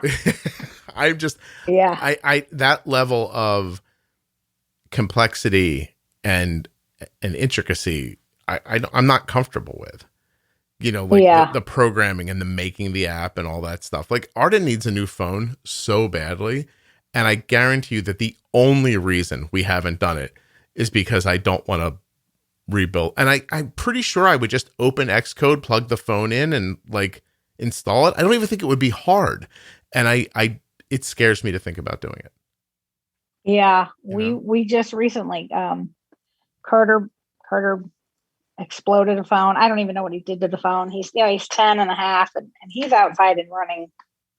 I'm just, I that level of complexity and intricacy, I'm not comfortable with. The programming and the making the app and all that stuff. Like, Arden needs a new phone so badly. And I guarantee you that the only reason we haven't done it is because I don't want to rebuilt. And I'm pretty sure I would just open Xcode, plug the phone in, and like install it. I don't even think it would be hard. And it scares me to think about doing it. Yeah, You know? we just recently, Carter exploded a phone. I don't even know what he did to the phone. He's 10 and a half, and he's outside and running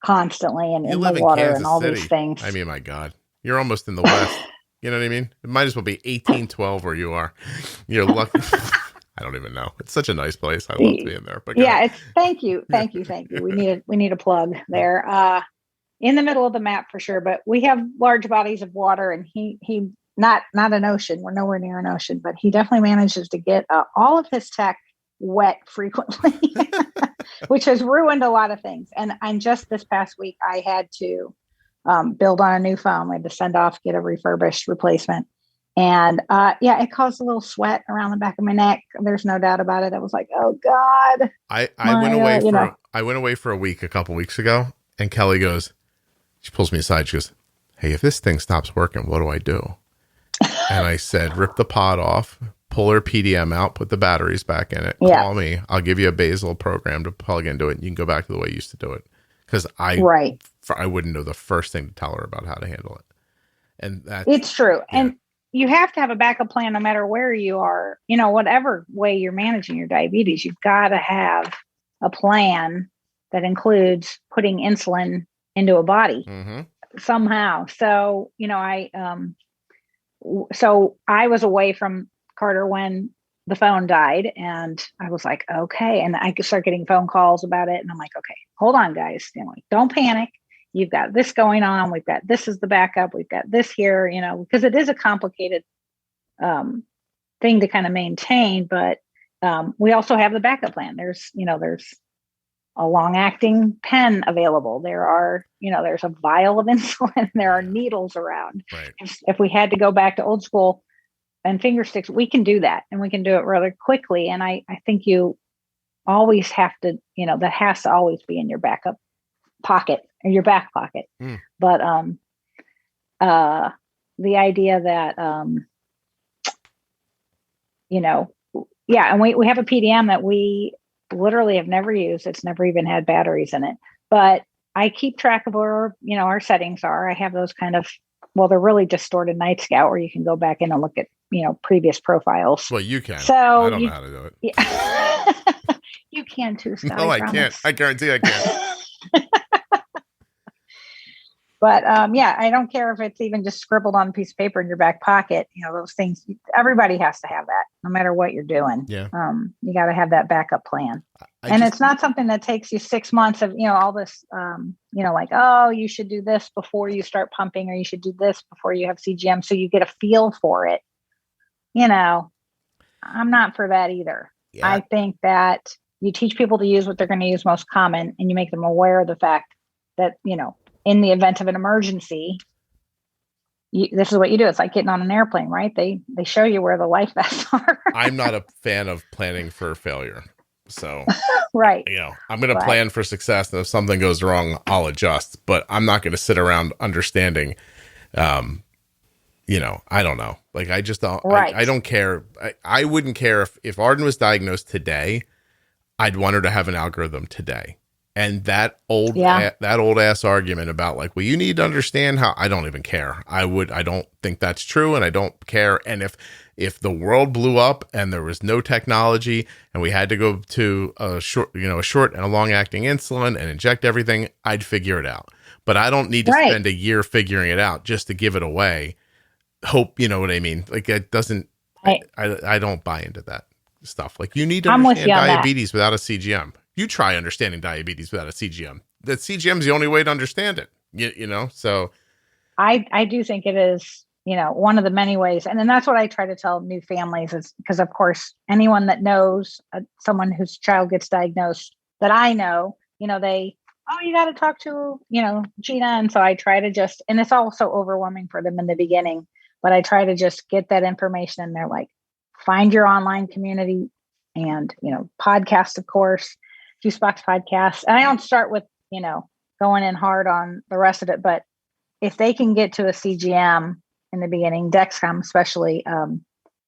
constantly and You in the live in water and Kansas all City. these things. I mean, my God, you're almost in the West. You know what I mean? It might as well be 1812 where you are. You're lucky. I don't even know. It's such a nice place. I love being there. But yeah, thank you. We need a plug there. In the middle of the map for sure, but we have large bodies of water, and he not an ocean. We're nowhere near an ocean, but he definitely manages to get all of his tech wet frequently, which has ruined a lot of things. And just this past week, I had to build on a new phone. We had to send off, get a refurbished replacement. And it caused a little sweat around the back of my neck. There's no doubt about it. I was like, oh God. I went away for a week a couple weeks ago, and Kelly goes, she pulls me aside. She goes, hey, if this thing stops working, what do I do? And I said, rip the pod off, pull her PDM out, put the batteries back in it. Yeah. Call me. I'll give you a Basil program to plug into it. And you can go back to the way you used to do it. Because I wouldn't know the first thing to tell her about how to handle it. And it's true. Yeah. And you have to have a backup plan no matter where you are, whatever way you're managing your diabetes, you've got to have a plan that includes putting insulin into a body somehow. So, so I was away from Carter when the phone died, and I was like, okay. And I could start getting phone calls about it. And I'm like, okay, hold on, guys. Don't panic. You've got this going on. We've got, this is the backup. We've got this here, because it is a complicated thing to kind of maintain, but we also have the backup plan. There's a long-acting pen available. There are, there's a vial of insulin. There are needles around. Right. If we had to go back to old school and finger sticks, we can do that, and we can do it rather quickly. And I think you always have to, that has to always be in your backup pocket or your back pocket. But the idea that and we have a PDM that we literally have never used. It's never even had batteries in it, but I keep track of where, our settings are. I have those kind of, they're really just stored in Night Scout, where you can go back in and look at, previous profiles. Well, you can. So I don't know how to do it. Yeah. You can too, Scott. No, I can't. I guarantee I can't. But I don't care if it's even just scribbled on a piece of paper in your back pocket. Those things, everybody has to have that, no matter what you're doing. Yeah. You got to have that backup plan. It's not something that takes you 6 months of, all this, like, oh, you should do this before you start pumping, or you should do this before you have CGM. So you get a feel for it. I'm not for that either. Yeah. I think that you teach people to use what they're going to use most common, and you make them aware of the fact that, in the event of an emergency, this is what you do. It's like getting on an airplane, right? They show you where the life vests are. I'm not a fan of planning for failure. So, right. I'm going to plan for success. And if something goes wrong, I'll adjust, but I'm not going to sit around understanding, I don't know. Like, I just don't, I don't care. I wouldn't care if Arden was diagnosed today, I'd want her to have an algorithm today. And that old ass argument about like, well, you need to understand how, I don't even care. I don't think that's true. And I don't care. And if the world blew up and there was no technology and we had to go to a short and a long acting insulin and inject everything, I'd figure it out. But I don't need to spend a year figuring it out just to give it away. Hope, you know what I mean? Like, it doesn't, I don't buy into that stuff. Like, you need to understand diabetes without a CGM. You try understanding diabetes without a CGM. That CGM is the only way to understand it, so. I do think it is, one of the many ways. And then that's what I try to tell new families, is because, of course, anyone that knows someone whose child gets diagnosed that I know, you got to talk to, Gina. And so I try to just, and it's also overwhelming for them in the beginning, but I try to just get that information in there, like find your online community and, podcast, of course. Juicebox podcast. And I don't start with, going in hard on the rest of it, but if they can get to a CGM in the beginning, Dexcom especially,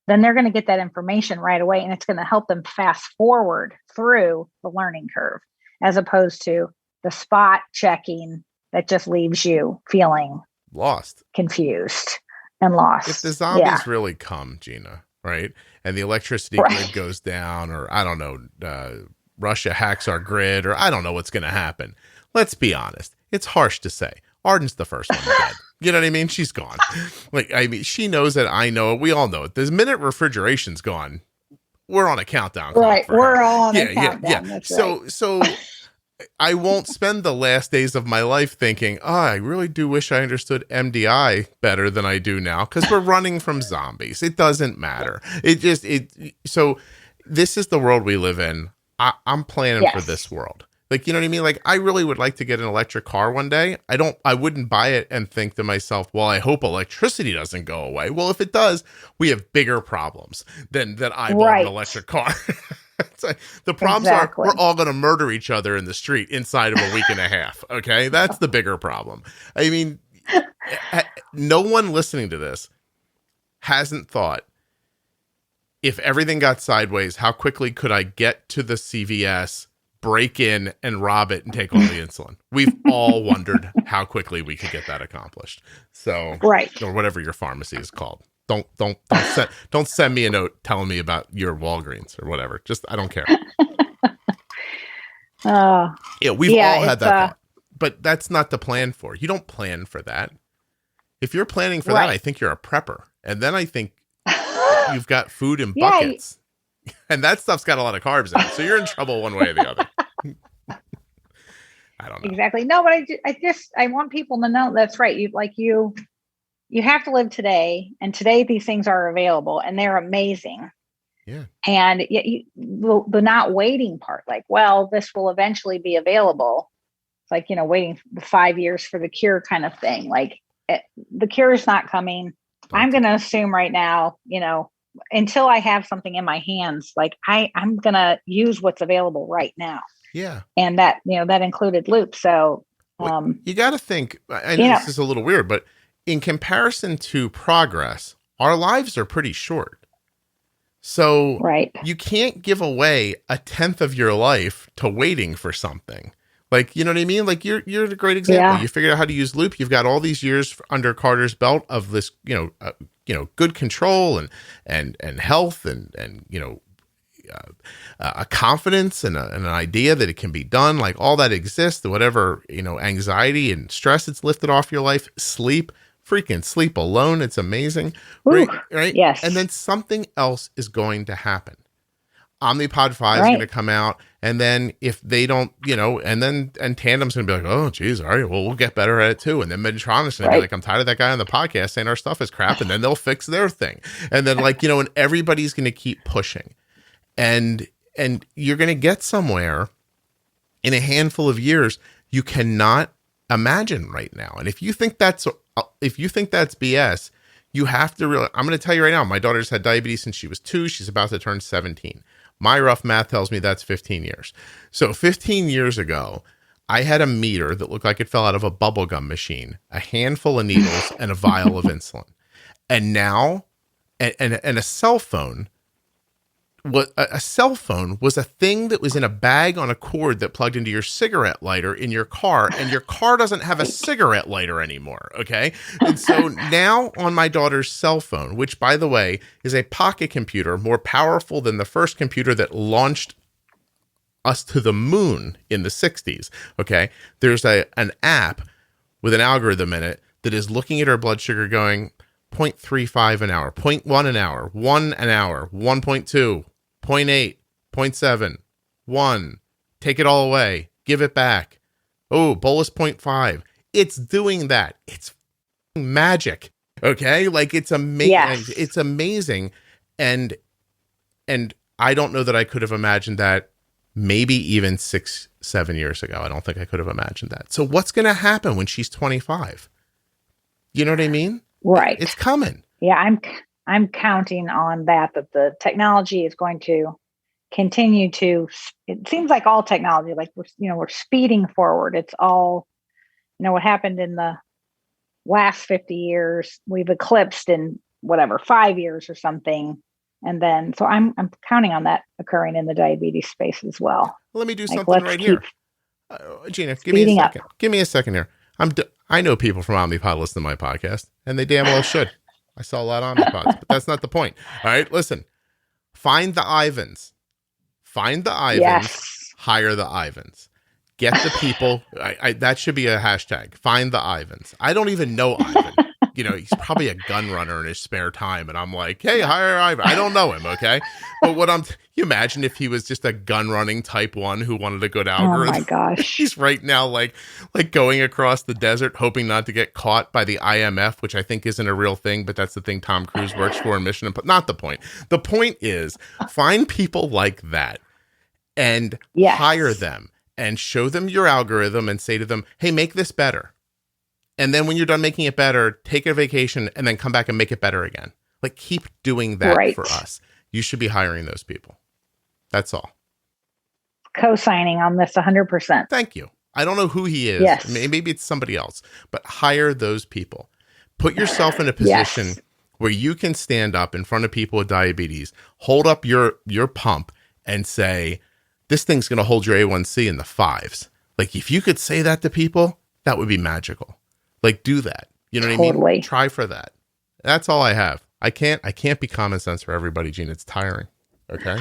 then they're going to get that information right away, and it's going to help them fast forward through the learning curve, as opposed to the spot checking that just leaves you feeling lost, confused, and lost. If the zombies really come, Gina, right, and the electricity grid goes down, or I don't know, Russia hacks our grid, or I don't know what's going to happen. Let's be honest. It's harsh to say. Arden's the first one dead. You know what I mean? She's gone. Like, I mean, she knows it. I know it. We all know it. The minute refrigeration's gone, we're on a countdown. Right. We're all on a countdown. Yeah. That's so I won't spend the last days of my life thinking, oh, I really do wish I understood MDI better than I do now, because we're running from zombies. It doesn't matter. So this is the world we live in. I'm planning for this world. Like, you know what I mean? Like, I really would like to get an electric car one day. I wouldn't buy it and think to myself, well, I hope electricity doesn't go away. Well, if it does, we have bigger problems than that I bought an electric car. Like, the problems are we're all going to murder each other in the street inside of a week and a half. Okay. That's the bigger problem. I mean, no one listening to this hasn't thought, if everything got sideways, how quickly could I get to the CVS, break in and rob it and take all the insulin? We've all wondered how quickly we could get that accomplished. So, or whatever your pharmacy is called. Don't send me a note telling me about your Walgreens or whatever. Just, I don't care. We've all had that thought, but that's not the plan for. You don't plan for that. If you're planning for that, I think you're a prepper. And then I think you've got food in buckets. And that stuff's got a lot of carbs in it. So you're in trouble one way or the other. I don't know. Exactly. No, but I want people to know that's right. You have to live today, and today these things are available and they're amazing. Yeah. And the not waiting part, like, well, this will eventually be available. It's like, waiting 5 years for the cure kind of thing. Like, the cure is not coming. I'm going to assume right now, until I have something in my hands, like I'm going to use what's available right now. Yeah. And that, that included Loop. So, you got to think, I know this is a little weird, but in comparison to progress, our lives are pretty short. So you can't give away 1/10 of your life to waiting for something. Like, you know what I mean? Like, you're a great example. You figured out how to use Loop. You've got all these years under Carter's belt of this, good control and health and a confidence and an idea that it can be done. Like, all that exists, whatever, anxiety and stress it's lifted off your life, freaking sleep alone. It's amazing. Ooh, right? Yes. And then something else is going to happen. Omnipod 5 is going to come out. And then if they don't, and Tandem's going to be like, oh, geez, all right, well, we'll get better at it too. And then Medtronic's going to be like, I'm tired of that guy on the podcast saying our stuff is crap. And then they'll fix their thing. And then and everybody's going to keep pushing. And you're going to get somewhere in a handful of years you cannot imagine right now. And if you think that's BS, you have to realize, I'm going to tell you right now, my daughter's had diabetes since she was 2. She's about to turn 17. My rough math tells me that's 15 years. So 15 years ago, I had a meter that looked like it fell out of a bubblegum machine, a handful of needles, and a vial of insulin. And now, and a cell phone, a cell phone was a thing that was in a bag on a cord that plugged into your cigarette lighter in your car, and your car doesn't have a cigarette lighter anymore. Okay. And so now on my daughter's cell phone, which, by the way, is a pocket computer more powerful than the first computer that launched us to the moon in the 60s. Okay. There's an app with an algorithm in it that is looking at her blood sugar going 0.35 an hour, 0.1 an hour, 1 an hour, 1.2, 0.8, 0.7, 1, take it all away, give it back. Oh, bolus 0.5. It's doing that. It's magic. Okay. Like, it's amazing. Yes. It's amazing. And I don't know that I could have imagined that maybe even 6-7 years ago. I don't think I could have imagined that. So what's going to happen when she's 25? You know what I mean? Right. It's coming. Yeah. I'm counting on that the technology is going to continue to, it seems like all technology, like we're speeding forward. It's all, what happened in the last 50 years, we've eclipsed in 5 years or something, And then, so I'm counting on that occurring in the diabetes space as well. Let me do something right here. Gina, give me a second. Up. Give me a second here. I know people from Omnipod listen to my podcast, and they damn well should. I saw a lot of Omnipods, but that's not the point. All right, listen. Find the Ivans. Find the Ivans. Yes. Hire the Ivans. Get the people. That should be a hashtag. Find the Ivans. I don't even know Ivan. He's probably a gun runner in his spare time. And I'm like, hey, hire Ivan. I don't know him. Okay. But you imagine if he was just a gun running type 1 who wanted a good algorithm. Oh my gosh. He's right now like going across the desert, hoping not to get caught by the IMF, which I think isn't a real thing, but that's the thing Tom Cruise works for in Mission Impossible. Not the point. The point is find people like that and hire them and show them your algorithm and say to them, hey, make this better. And then when you're done making it better, take a vacation and then come back and make it better again. Like, keep doing that for us. You should be hiring those people. That's all. Co-signing on this 100%. Thank you. I don't know who he is. Yes. Maybe it's somebody else, but hire those people. Put yourself in a position where you can stand up in front of people with diabetes, hold up your pump and say, this thing's going to hold your A1C in the 5s. Like, if you could say that to people, that would be magical. Like, do that. You know what I mean? Try for that. That's all I have. I can't be common sense for everybody, Gina. It's tiring. Okay.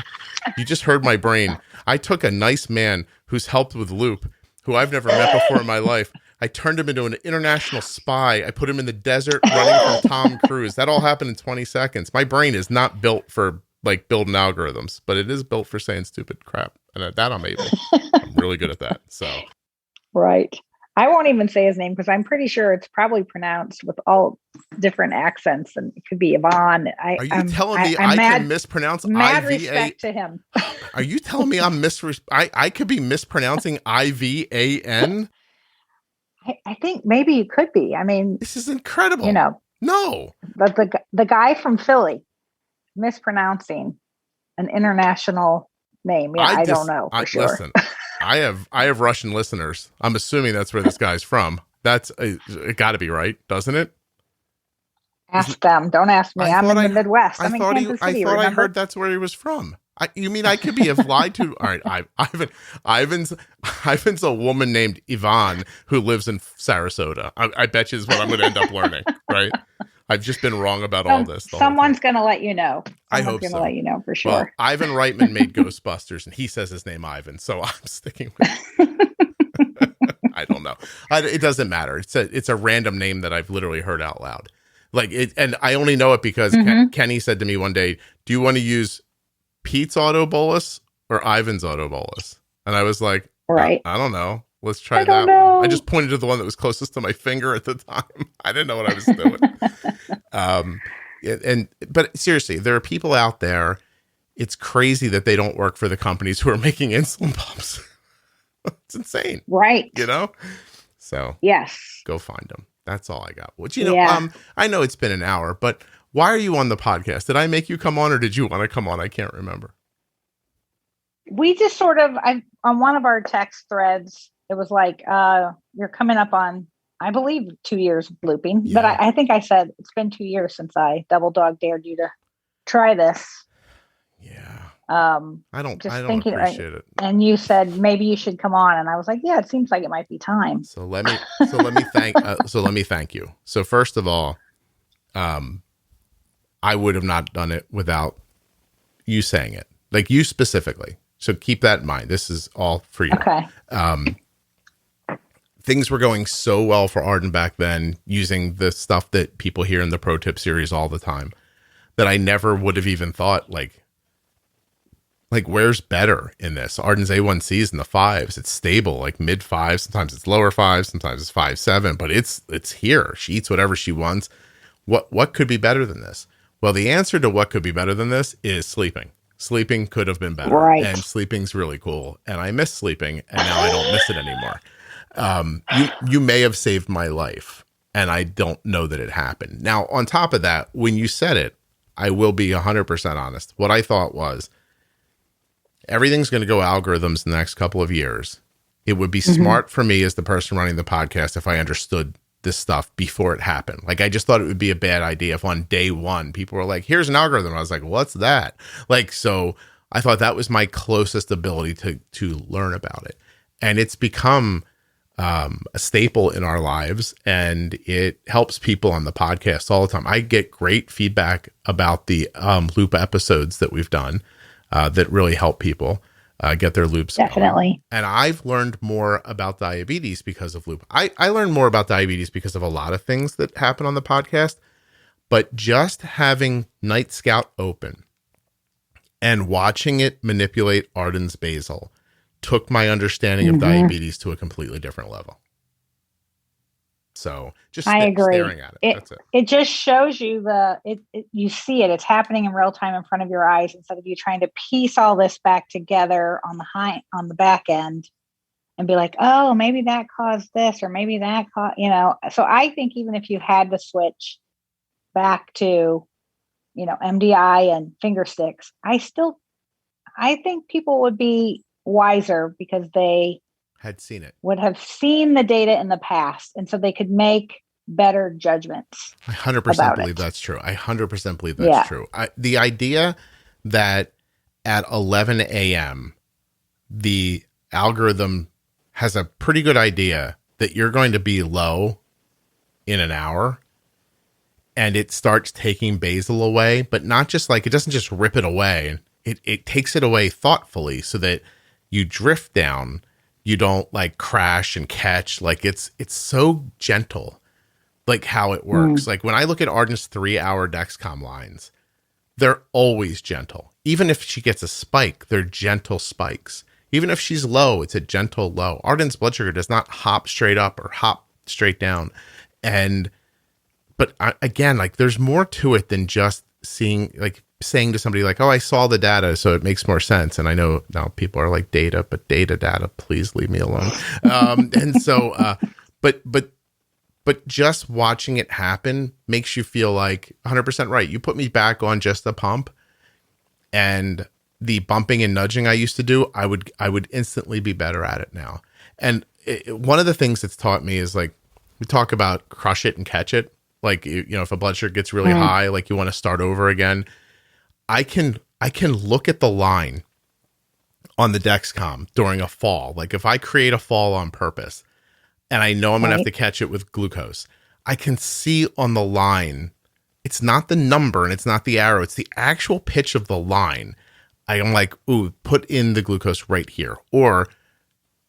You just heard my brain. I took a nice man who's helped with Loop, who I've never met before in my life. I turned him into an international spy. I put him in the desert running from Tom Cruise. That all happened in 20 seconds. My brain is not built for like building algorithms, but it is built for saying stupid crap. And at that I'm able. I'm really good at that. So. Right. I won't even say his name because I'm pretty sure it's probably pronounced with all different accents, and it could be Yvonne. Are you telling me I can mispronounce mad IVA? Respect to him. Are you telling me I could be mispronouncing IVAN? I think maybe you could be. I mean, this is incredible. No, but the guy from Philly mispronouncing an international name. Yeah, I don't know for sure. Listen, I have Russian listeners. I'm assuming that's where this guy's from. It got to be right, doesn't it? Ask them. Don't ask me. I'm in the Midwest. I'm in Kansas City. I thought I heard that's where he was from. You mean I could be lied to? All right, Ivan's a woman named Yvonne who lives in Sarasota. I bet you is what I'm going to end up learning, right? I've just been wrong about all this. Someone's going to let you know. I hope so. Going to let you know for sure. Well, Ivan Reitman made Ghostbusters, and he says his name Ivan, so I'm sticking with it. I don't know. It doesn't matter. It's a random name that I've literally heard out loud. Like it, and I only know it because Kenny said to me one day, "Do you want to use Pete's auto bolus or Ivan's auto bolus?" And I was like, "Right, I don't know. Let's try that one." I just pointed to the one that was closest to my finger at the time. I didn't know what I was doing. But seriously, there are people out there. It's crazy that they don't work for the companies who are making insulin pumps. It's insane, right? So yes, go find them. That's all I got. Well, I know it's been an hour, but why are you on the podcast? Did I make you come on, or did you want to come on? I can't remember. We just sort of, on one of our text threads, it was like, you're coming up on, I believe, 2 years of looping. Yeah. But I think I said it's been 2 years since I double dog dared you to try this. Yeah. I don't appreciate it. And you said maybe you should come on, and I was like, yeah, it seems like it might be time. So let me thank you. So first of all, I would have not done it without you saying it, like you specifically. So keep that in mind. This is all for you. Okay. Things were going so well for Arden back then, using the stuff that people hear in the Pro Tip series all the time, that I never would have even thought like where's better in this? Arden's A1C is in the 5s. It's stable, like mid 5s. Sometimes it's lower 5s. Sometimes it's 5.7. But it's here. She eats whatever she wants. What could be better than this? Well, the answer to what could be better than this is sleeping. Sleeping could have been better. Right. And sleeping's really cool. And I miss sleeping, and now I don't miss it anymore. You may have saved my life, and I don't know that it happened. Now, on top of that, when you said it, I will be 100% honest. What I thought was, everything's going to go algorithms in the next couple of years. It would be smart for me as the person running the podcast if I understood this stuff before it happened. Like, I just thought it would be a bad idea if on day one people were like, here's an algorithm. I was like, what's that? Like, so I thought that was my closest ability to learn about it. And it's become a staple in our lives, and it helps people on the podcast all the time. I get great feedback about the loop episodes that we've done that really help people get their loops Definitely going. And I've learned more about diabetes because of loop. I learned more about diabetes because of a lot of things that happen on the podcast, but just having Night Scout open and watching it manipulate Arden's basal took my understanding of diabetes to a completely different level. So just staring at it. That's it. It just shows you you see it. It's happening in real time in front of your eyes, instead of you trying to piece all this back together on the back end and be like, oh, maybe that caused this, or maybe that caused, So I think even if you had to switch back to, MDI and finger sticks, I think people would be wiser because they had seen it, would have seen the data in the past, and so they could make better judgments. I 100% believe that's true. I 100% believe that's true. The idea that at 11 a.m. the algorithm has a pretty good idea that you're going to be low in an hour, and it starts taking basal away, but not just like, it doesn't just rip it away. It takes it away thoughtfully so that you drift down. You don't like crash and catch. Like it's so gentle, like how it works. Like when I look at Arden's 3-hour Dexcom lines, they're always gentle. Even if she gets a spike, they're gentle spikes. Even if she's low, it's a gentle low. Arden's blood sugar does not hop straight up or hop straight down. But again, like there's more to it than just saying to somebody like, oh, I saw the data, so it makes more sense. And I know now people are like, data, please leave me alone. And so, but just watching it happen makes you feel like 100% right. You put me back on just the pump, and the bumping and nudging I used to do, I would instantly be better at it now. And one of the things that's taught me is like, we talk about crush it and catch it. Like, if a blood sugar gets really high, like you want to start over again. I can look at the line on the Dexcom during a fall. Like if I create a fall on purpose and I know I'm going to have to catch it with glucose, I can see on the line, it's not the number and it's not the arrow, it's the actual pitch of the line. I'm like, ooh, put in the glucose right here, or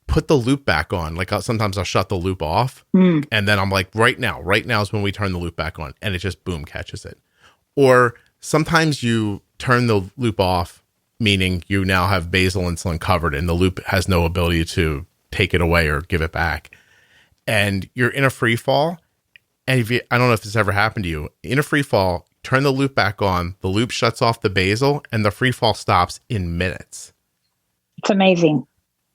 put the loop back on. Like sometimes I'll shut the loop off and then I'm like, right now is when we turn the loop back on, and it just boom catches it. Or sometimes you turn the loop off, meaning you now have basal insulin covered and the loop has no ability to take it away or give it back. And you're in a free fall. And I don't know if this ever happened to you, in a free fall, turn the loop back on, the loop shuts off the basal, and the free fall stops in minutes. It's amazing.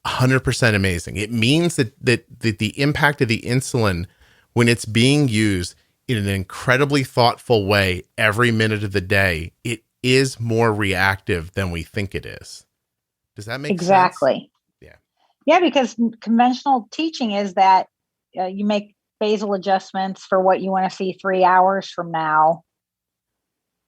100% amazing. It means that the impact of the insulin, when it's being used in an incredibly thoughtful way every minute of the day, it is more reactive than we think it is. Does that make sense? Exactly. Yeah, because conventional teaching is that you make basal adjustments for what you want to see 3 hours from now.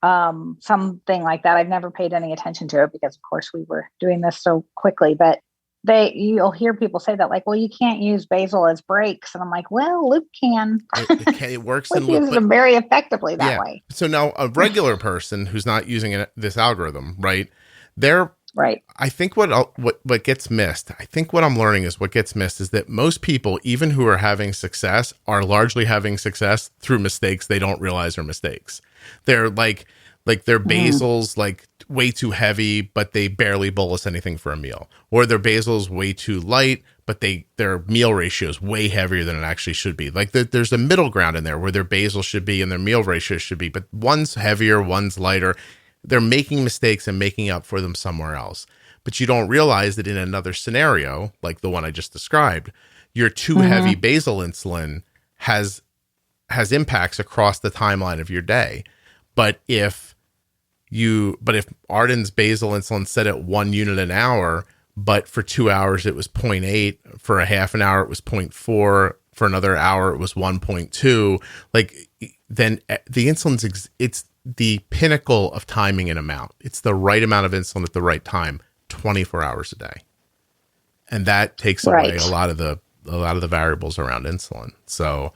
Something like that. I've never paid any attention to it because, of course, we were doing this so quickly, but you'll hear people say that, like, well, you can't use basal as brakes. And I'm like, well, loop can. It works. Loop uses them very effectively that way. So now a regular person who's not using this algorithm, right? Right. I think what gets missed, I think what I'm learning is what gets missed is that most people, even who are having success, are largely having success through mistakes they don't realize are mistakes. They're like their basal's like way too heavy, but they barely bolus anything for a meal. Or their basal's way too light, but their meal ratio is way heavier than it actually should be. Like there's a middle ground in there where their basal should be and their meal ratio should be, but one's heavier, one's lighter. They're making mistakes and making up for them somewhere else. But you don't realize that in another scenario, like the one I just described, your too heavy basal insulin has impacts across the timeline of your day. But if Arden's basal insulin set at 1 unit an hour, but for 2 hours it was 0.8, for a half an hour it was 0.4, for for another hour, it was 1.2. Like, then the insulin's, it's the pinnacle of timing and amount. It's the right amount of insulin at the right time, 24 hours a day. And that takes away a lot of the variables around insulin. So,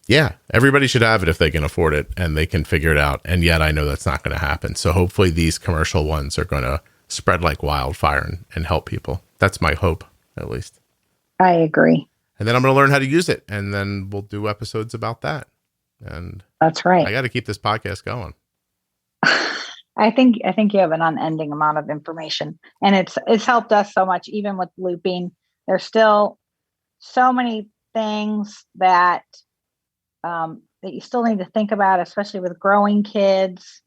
yeah, everybody should have it if they can afford it and they can figure it out. And yet I know that's not going to happen. So hopefully these commercial ones are going to spread like wildfire and help people. That's my hope, at least. I agree. And then I'm going to learn how to use it. And then we'll do episodes about that. And that's right. I got to keep this podcast going. I think you have an unending amount of information, and it's helped us so much, even with looping. There's still so many things that that you still need to think about, especially with growing kids,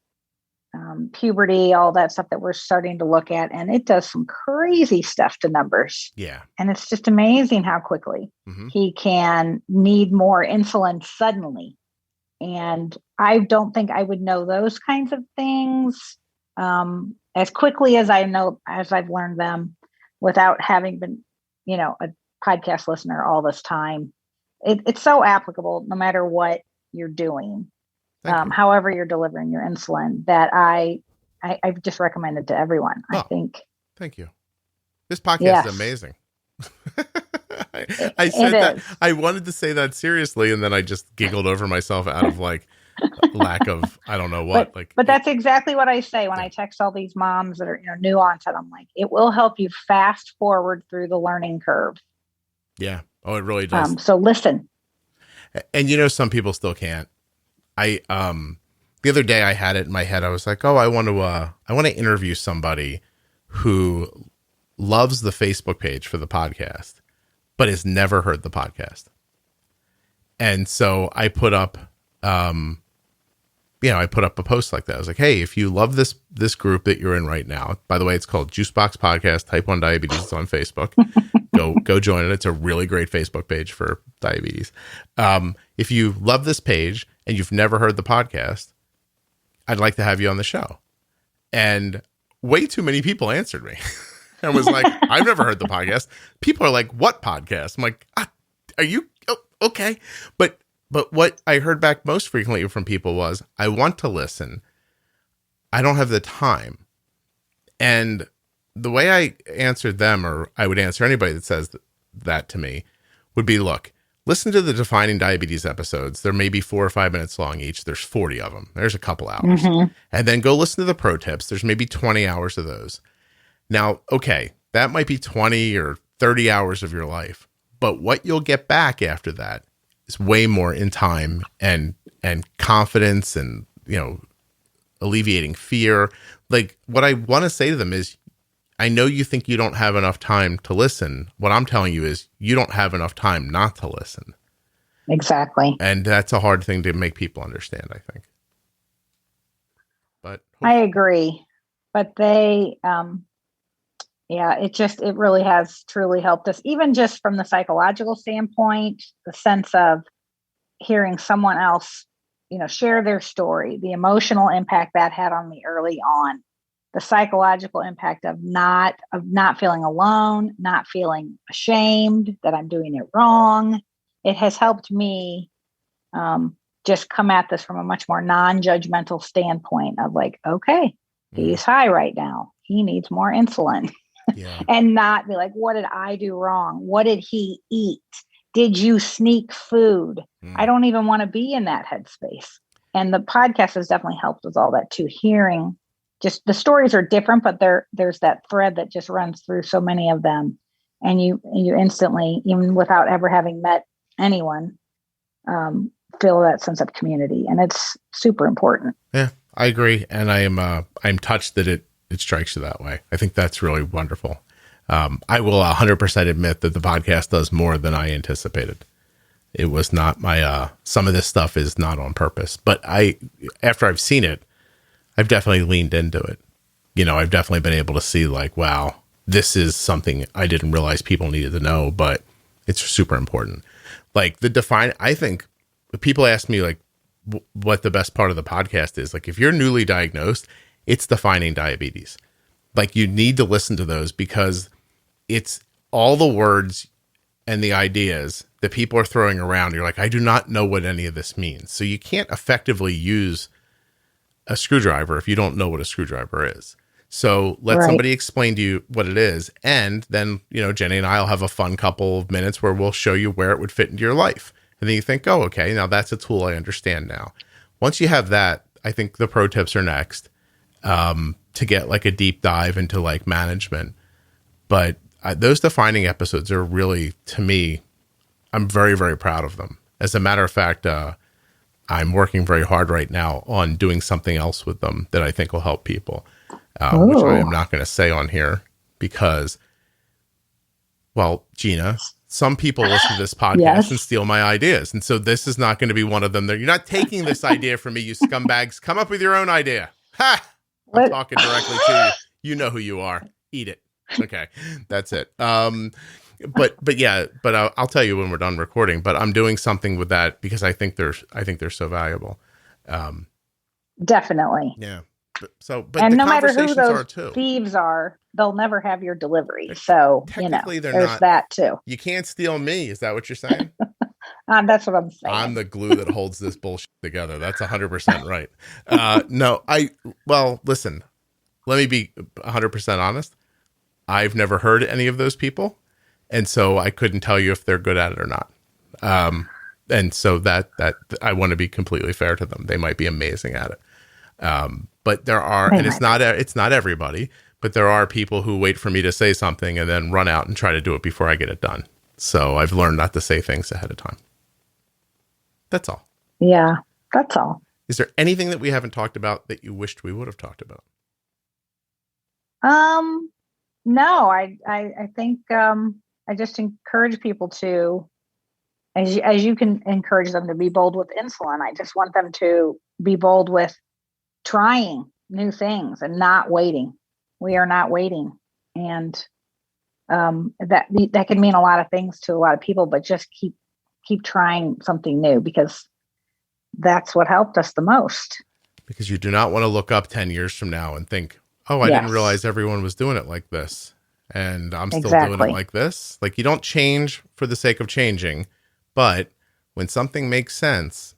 puberty, all that stuff that we're starting to look at. And it does some crazy stuff to numbers. Yeah. And it's just amazing how quickly he can need more insulin suddenly. And I don't think I would know those kinds of things as quickly as I've learned them without having been, a podcast listener all this time. It's so applicable no matter what you're doing, however you're delivering your insulin, that I've just recommended to everyone. I think. Thank you. This podcast is amazing. I said that I wanted to say that seriously, and then I just giggled over myself out of like lack of, I don't know what. But that's exactly what I say when I text all these moms that are new onset. I'm like, it will help you fast forward through the learning curve. Yeah. Oh, it really does. So listen. And some people still can't. The other day I had it in my head. I was like, oh, I want to interview somebody who loves the Facebook page for the podcast, but has never heard the podcast. And so I put up, a post like that. I was like, hey, if you love this group that you're in right now, by the way, it's called Juicebox Podcast, Type 1 Diabetes. It's on Facebook. Go join it. It's a really great Facebook page for diabetes. If you love this page and you've never heard the podcast, I'd like to have you on the show. And way too many people answered me. And was like, I've never heard the podcast. People are like, what podcast? I'm like, are you okay? But what I heard back most frequently from people was, I want to listen. I don't have the time. And the way I answered them, or I would answer anybody that says that to me, would be, look, listen to the Defining Diabetes episodes. They're maybe 4 or 5 minutes long each. There's 40 of them. There's a couple hours. And then go listen to the pro tips. There's maybe 20 hours of those. Now, okay, that might be 20 or 30 hours of your life, but what you'll get back after that is way more in time and confidence and, alleviating fear. Like, what I want to say to them is, I know you think you don't have enough time to listen. What I'm telling you is you don't have enough time not to listen. Exactly. And that's a hard thing to make people understand, I think. But I agree. But they, it really has truly helped us, even just from the psychological standpoint, the sense of hearing someone else, share their story, the emotional impact that had on me early on, the psychological impact of not feeling alone, not feeling ashamed that I'm doing it wrong. It has helped me just come at this from a much more non-judgmental standpoint of like, okay, he's high right now. He needs more insulin. Yeah. And not be like, what did I do wrong? What did he eat? Did you sneak food? I don't even want to be in that headspace. And the podcast has definitely helped with all that too. Hearing just the stories are different, but there's that thread that just runs through so many of them. And you instantly, even without ever having met anyone, feel that sense of community. And it's super important. Yeah, I agree. And I'm touched that it strikes you that way. I think that's really wonderful. I will 100% admit that the podcast does more than I anticipated. It was not my, some of this stuff is not on purpose, but after I've seen it, I've definitely leaned into it. I've definitely been able to see like, wow, this is something I didn't realize people needed to know, but it's super important. Like I think people ask me like what the best part of the podcast is. Like if you're newly diagnosed, it's Defining Diabetes. Like you need to listen to those because it's all the words and the ideas that people are throwing around. You're like, I do not know what any of this means. So you can't effectively use a screwdriver if you don't know what a screwdriver is. So let somebody explain to you what it is. And then, Jenny and I will have a fun couple of minutes where we'll show you where it would fit into your life. And then you think, oh, okay, now that's a tool I understand now. Once you have that, I think the pro tips are next, to get like a deep dive into like management. But those defining episodes are really, to me, I'm very, very proud of them. As a matter of fact, I'm working very hard right now on doing something else with them that I think will help people, which I am not going to say on here because, well, Gina, some people listen to this podcast and steal my ideas. And so this is not going to be one of them. You're not taking this idea from me, you scumbags. Come up with your own idea. Ha! I'm talking directly to you. You know who you are. Eat it. Okay. That's it. But I'll tell you when we're done recording, but I'm doing something with that because I think they're so valuable. Definitely. Yeah. And no matter who those thieves are, they'll never have your delivery. So, technically they're there's not, that too. You can't steal me. Is that what you're saying? That's what I'm saying. I'm the glue that holds this bullshit together. That's 100% right. No, listen, let me be 100% honest. I've never heard any of those people. And so I couldn't tell you if they're good at it or not. And so that I want to be completely fair to them. They might be amazing at it. But there are, and it's not everybody, but there are people who wait for me to say something and then run out and try to do it before I get it done. So I've learned not to say things ahead of time. That's all. Yeah, that's all. Is there anything that we haven't talked about that you wished we would have talked about? No, I think, I just encourage people to, as you can encourage them to be bold with insulin. I just want them to be bold with trying new things and not waiting. We are not waiting. And that can mean a lot of things to a lot of people, but just keep trying something new because that's what helped us the most. Because you do not want to look up 10 years from now and think, oh, I didn't realize everyone was doing it like this. And I'm still doing it like this. Like, you don't change for the sake of changing, but when something makes sense,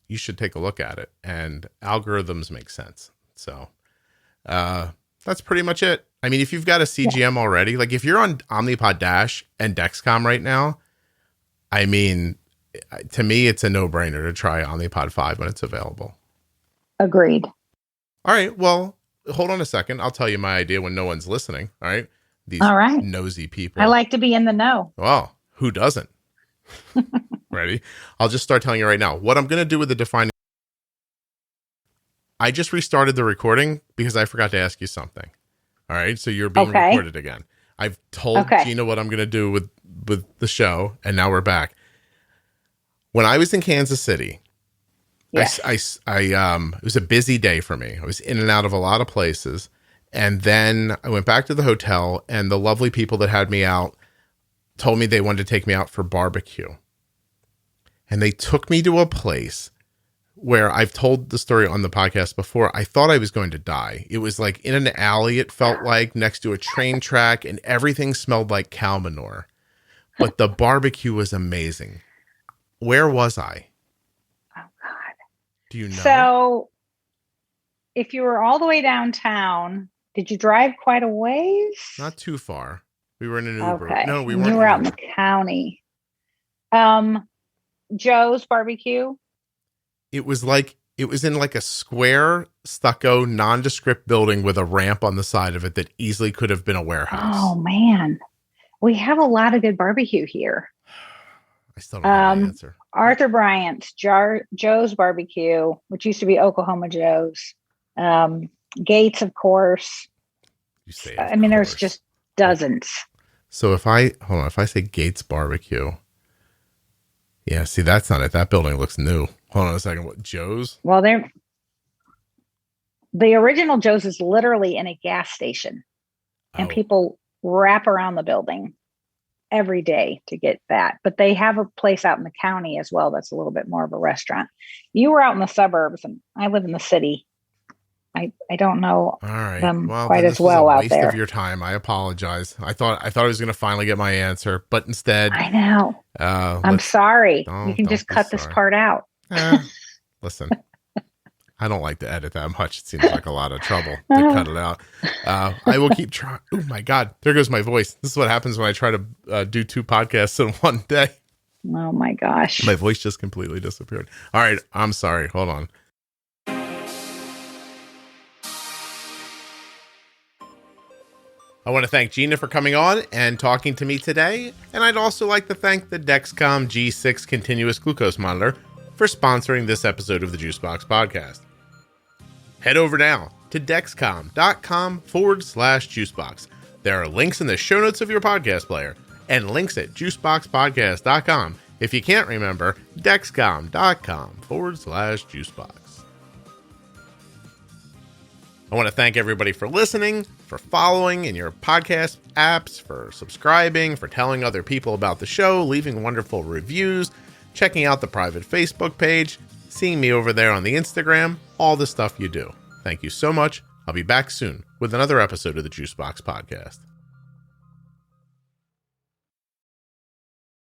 you should take a look at it, and algorithms make sense. So, that's pretty much it. I mean, if you've got a CGM already, like if you're on Omnipod Dash and Dexcom right now, I mean, to me, it's a no-brainer to try Omnipod 5 when it's available. Agreed. All right. Well, hold on a second. I'll tell you my idea when no one's listening. All right. These nosy people. I like to be in the know. Well, who doesn't? Ready? I'll just start telling you right now. What I'm going to do with the defining. I just restarted the recording because I forgot to ask you something. All right. So you're being recorded again. I've told Gina what I'm going to do with the show, and now we're back. When I was in Kansas City, it was a busy day for me. I was in and out of a lot of places. And then I went back to the hotel, and the lovely people that had me out told me they wanted to take me out for barbecue. And they took me to a place where I've told the story on the podcast before. I thought I was going to die. It was like in an alley, it felt like, next to a train track, and everything smelled like cow manure. But the barbecue was amazing. Where was I? Oh, God. Do you know? So if you were all the way downtown, did you drive quite a ways? Not too far. We were in an Uber. Okay. No, we weren't. You were out in the county. Joe's Barbecue. It was in like a square stucco nondescript building with a ramp on the side of it that easily could have been a warehouse. Oh man. We have a lot of good barbecue here. I still don't know the answer. Arthur Bryant's, Joe's Barbecue, which used to be Oklahoma Joe's. Gates, of course. You say, there's just dozens. So if I say Gates Barbecue, yeah, see, that's not it. That building looks new. Hold on a second. What, Joe's? Well, the original Joe's is literally in a gas station, and people wrap around the building every day to get that. But they have a place out in the county as well that's a little bit more of a restaurant. You were out in the suburbs, and I live in the city. I don't know All right. them Well, quite then as this was a well out waste of there. your time. I apologize. I thought I was going to finally get my answer, but instead, I know. I'm let's sorry. You can don't just be cut this sorry. part out. Listen, I don't like to edit that much. It seems like a lot of trouble to cut it out. I will keep trying. Oh my God, there goes my voice. This is what happens when I try to do 2 podcasts in one day. Oh my gosh. My voice just completely disappeared. All right, I'm sorry. Hold on. I want to thank Gina for coming on and talking to me today, and I'd also like to thank the Dexcom G6 continuous glucose monitor for sponsoring this episode of the Juicebox Podcast. Head over now to dexcom.com/juicebox. There are links in the show notes of your podcast player and links at juiceboxpodcast.com. If you can't remember, dexcom.com/juicebox. I want to thank everybody for listening, for following in your podcast apps, for subscribing, for telling other people about the show, leaving wonderful reviews, checking out the private Facebook page, seeing me over there on the Instagram, all the stuff you do. Thank you so much. I'll be back soon with another episode of the Juicebox Podcast.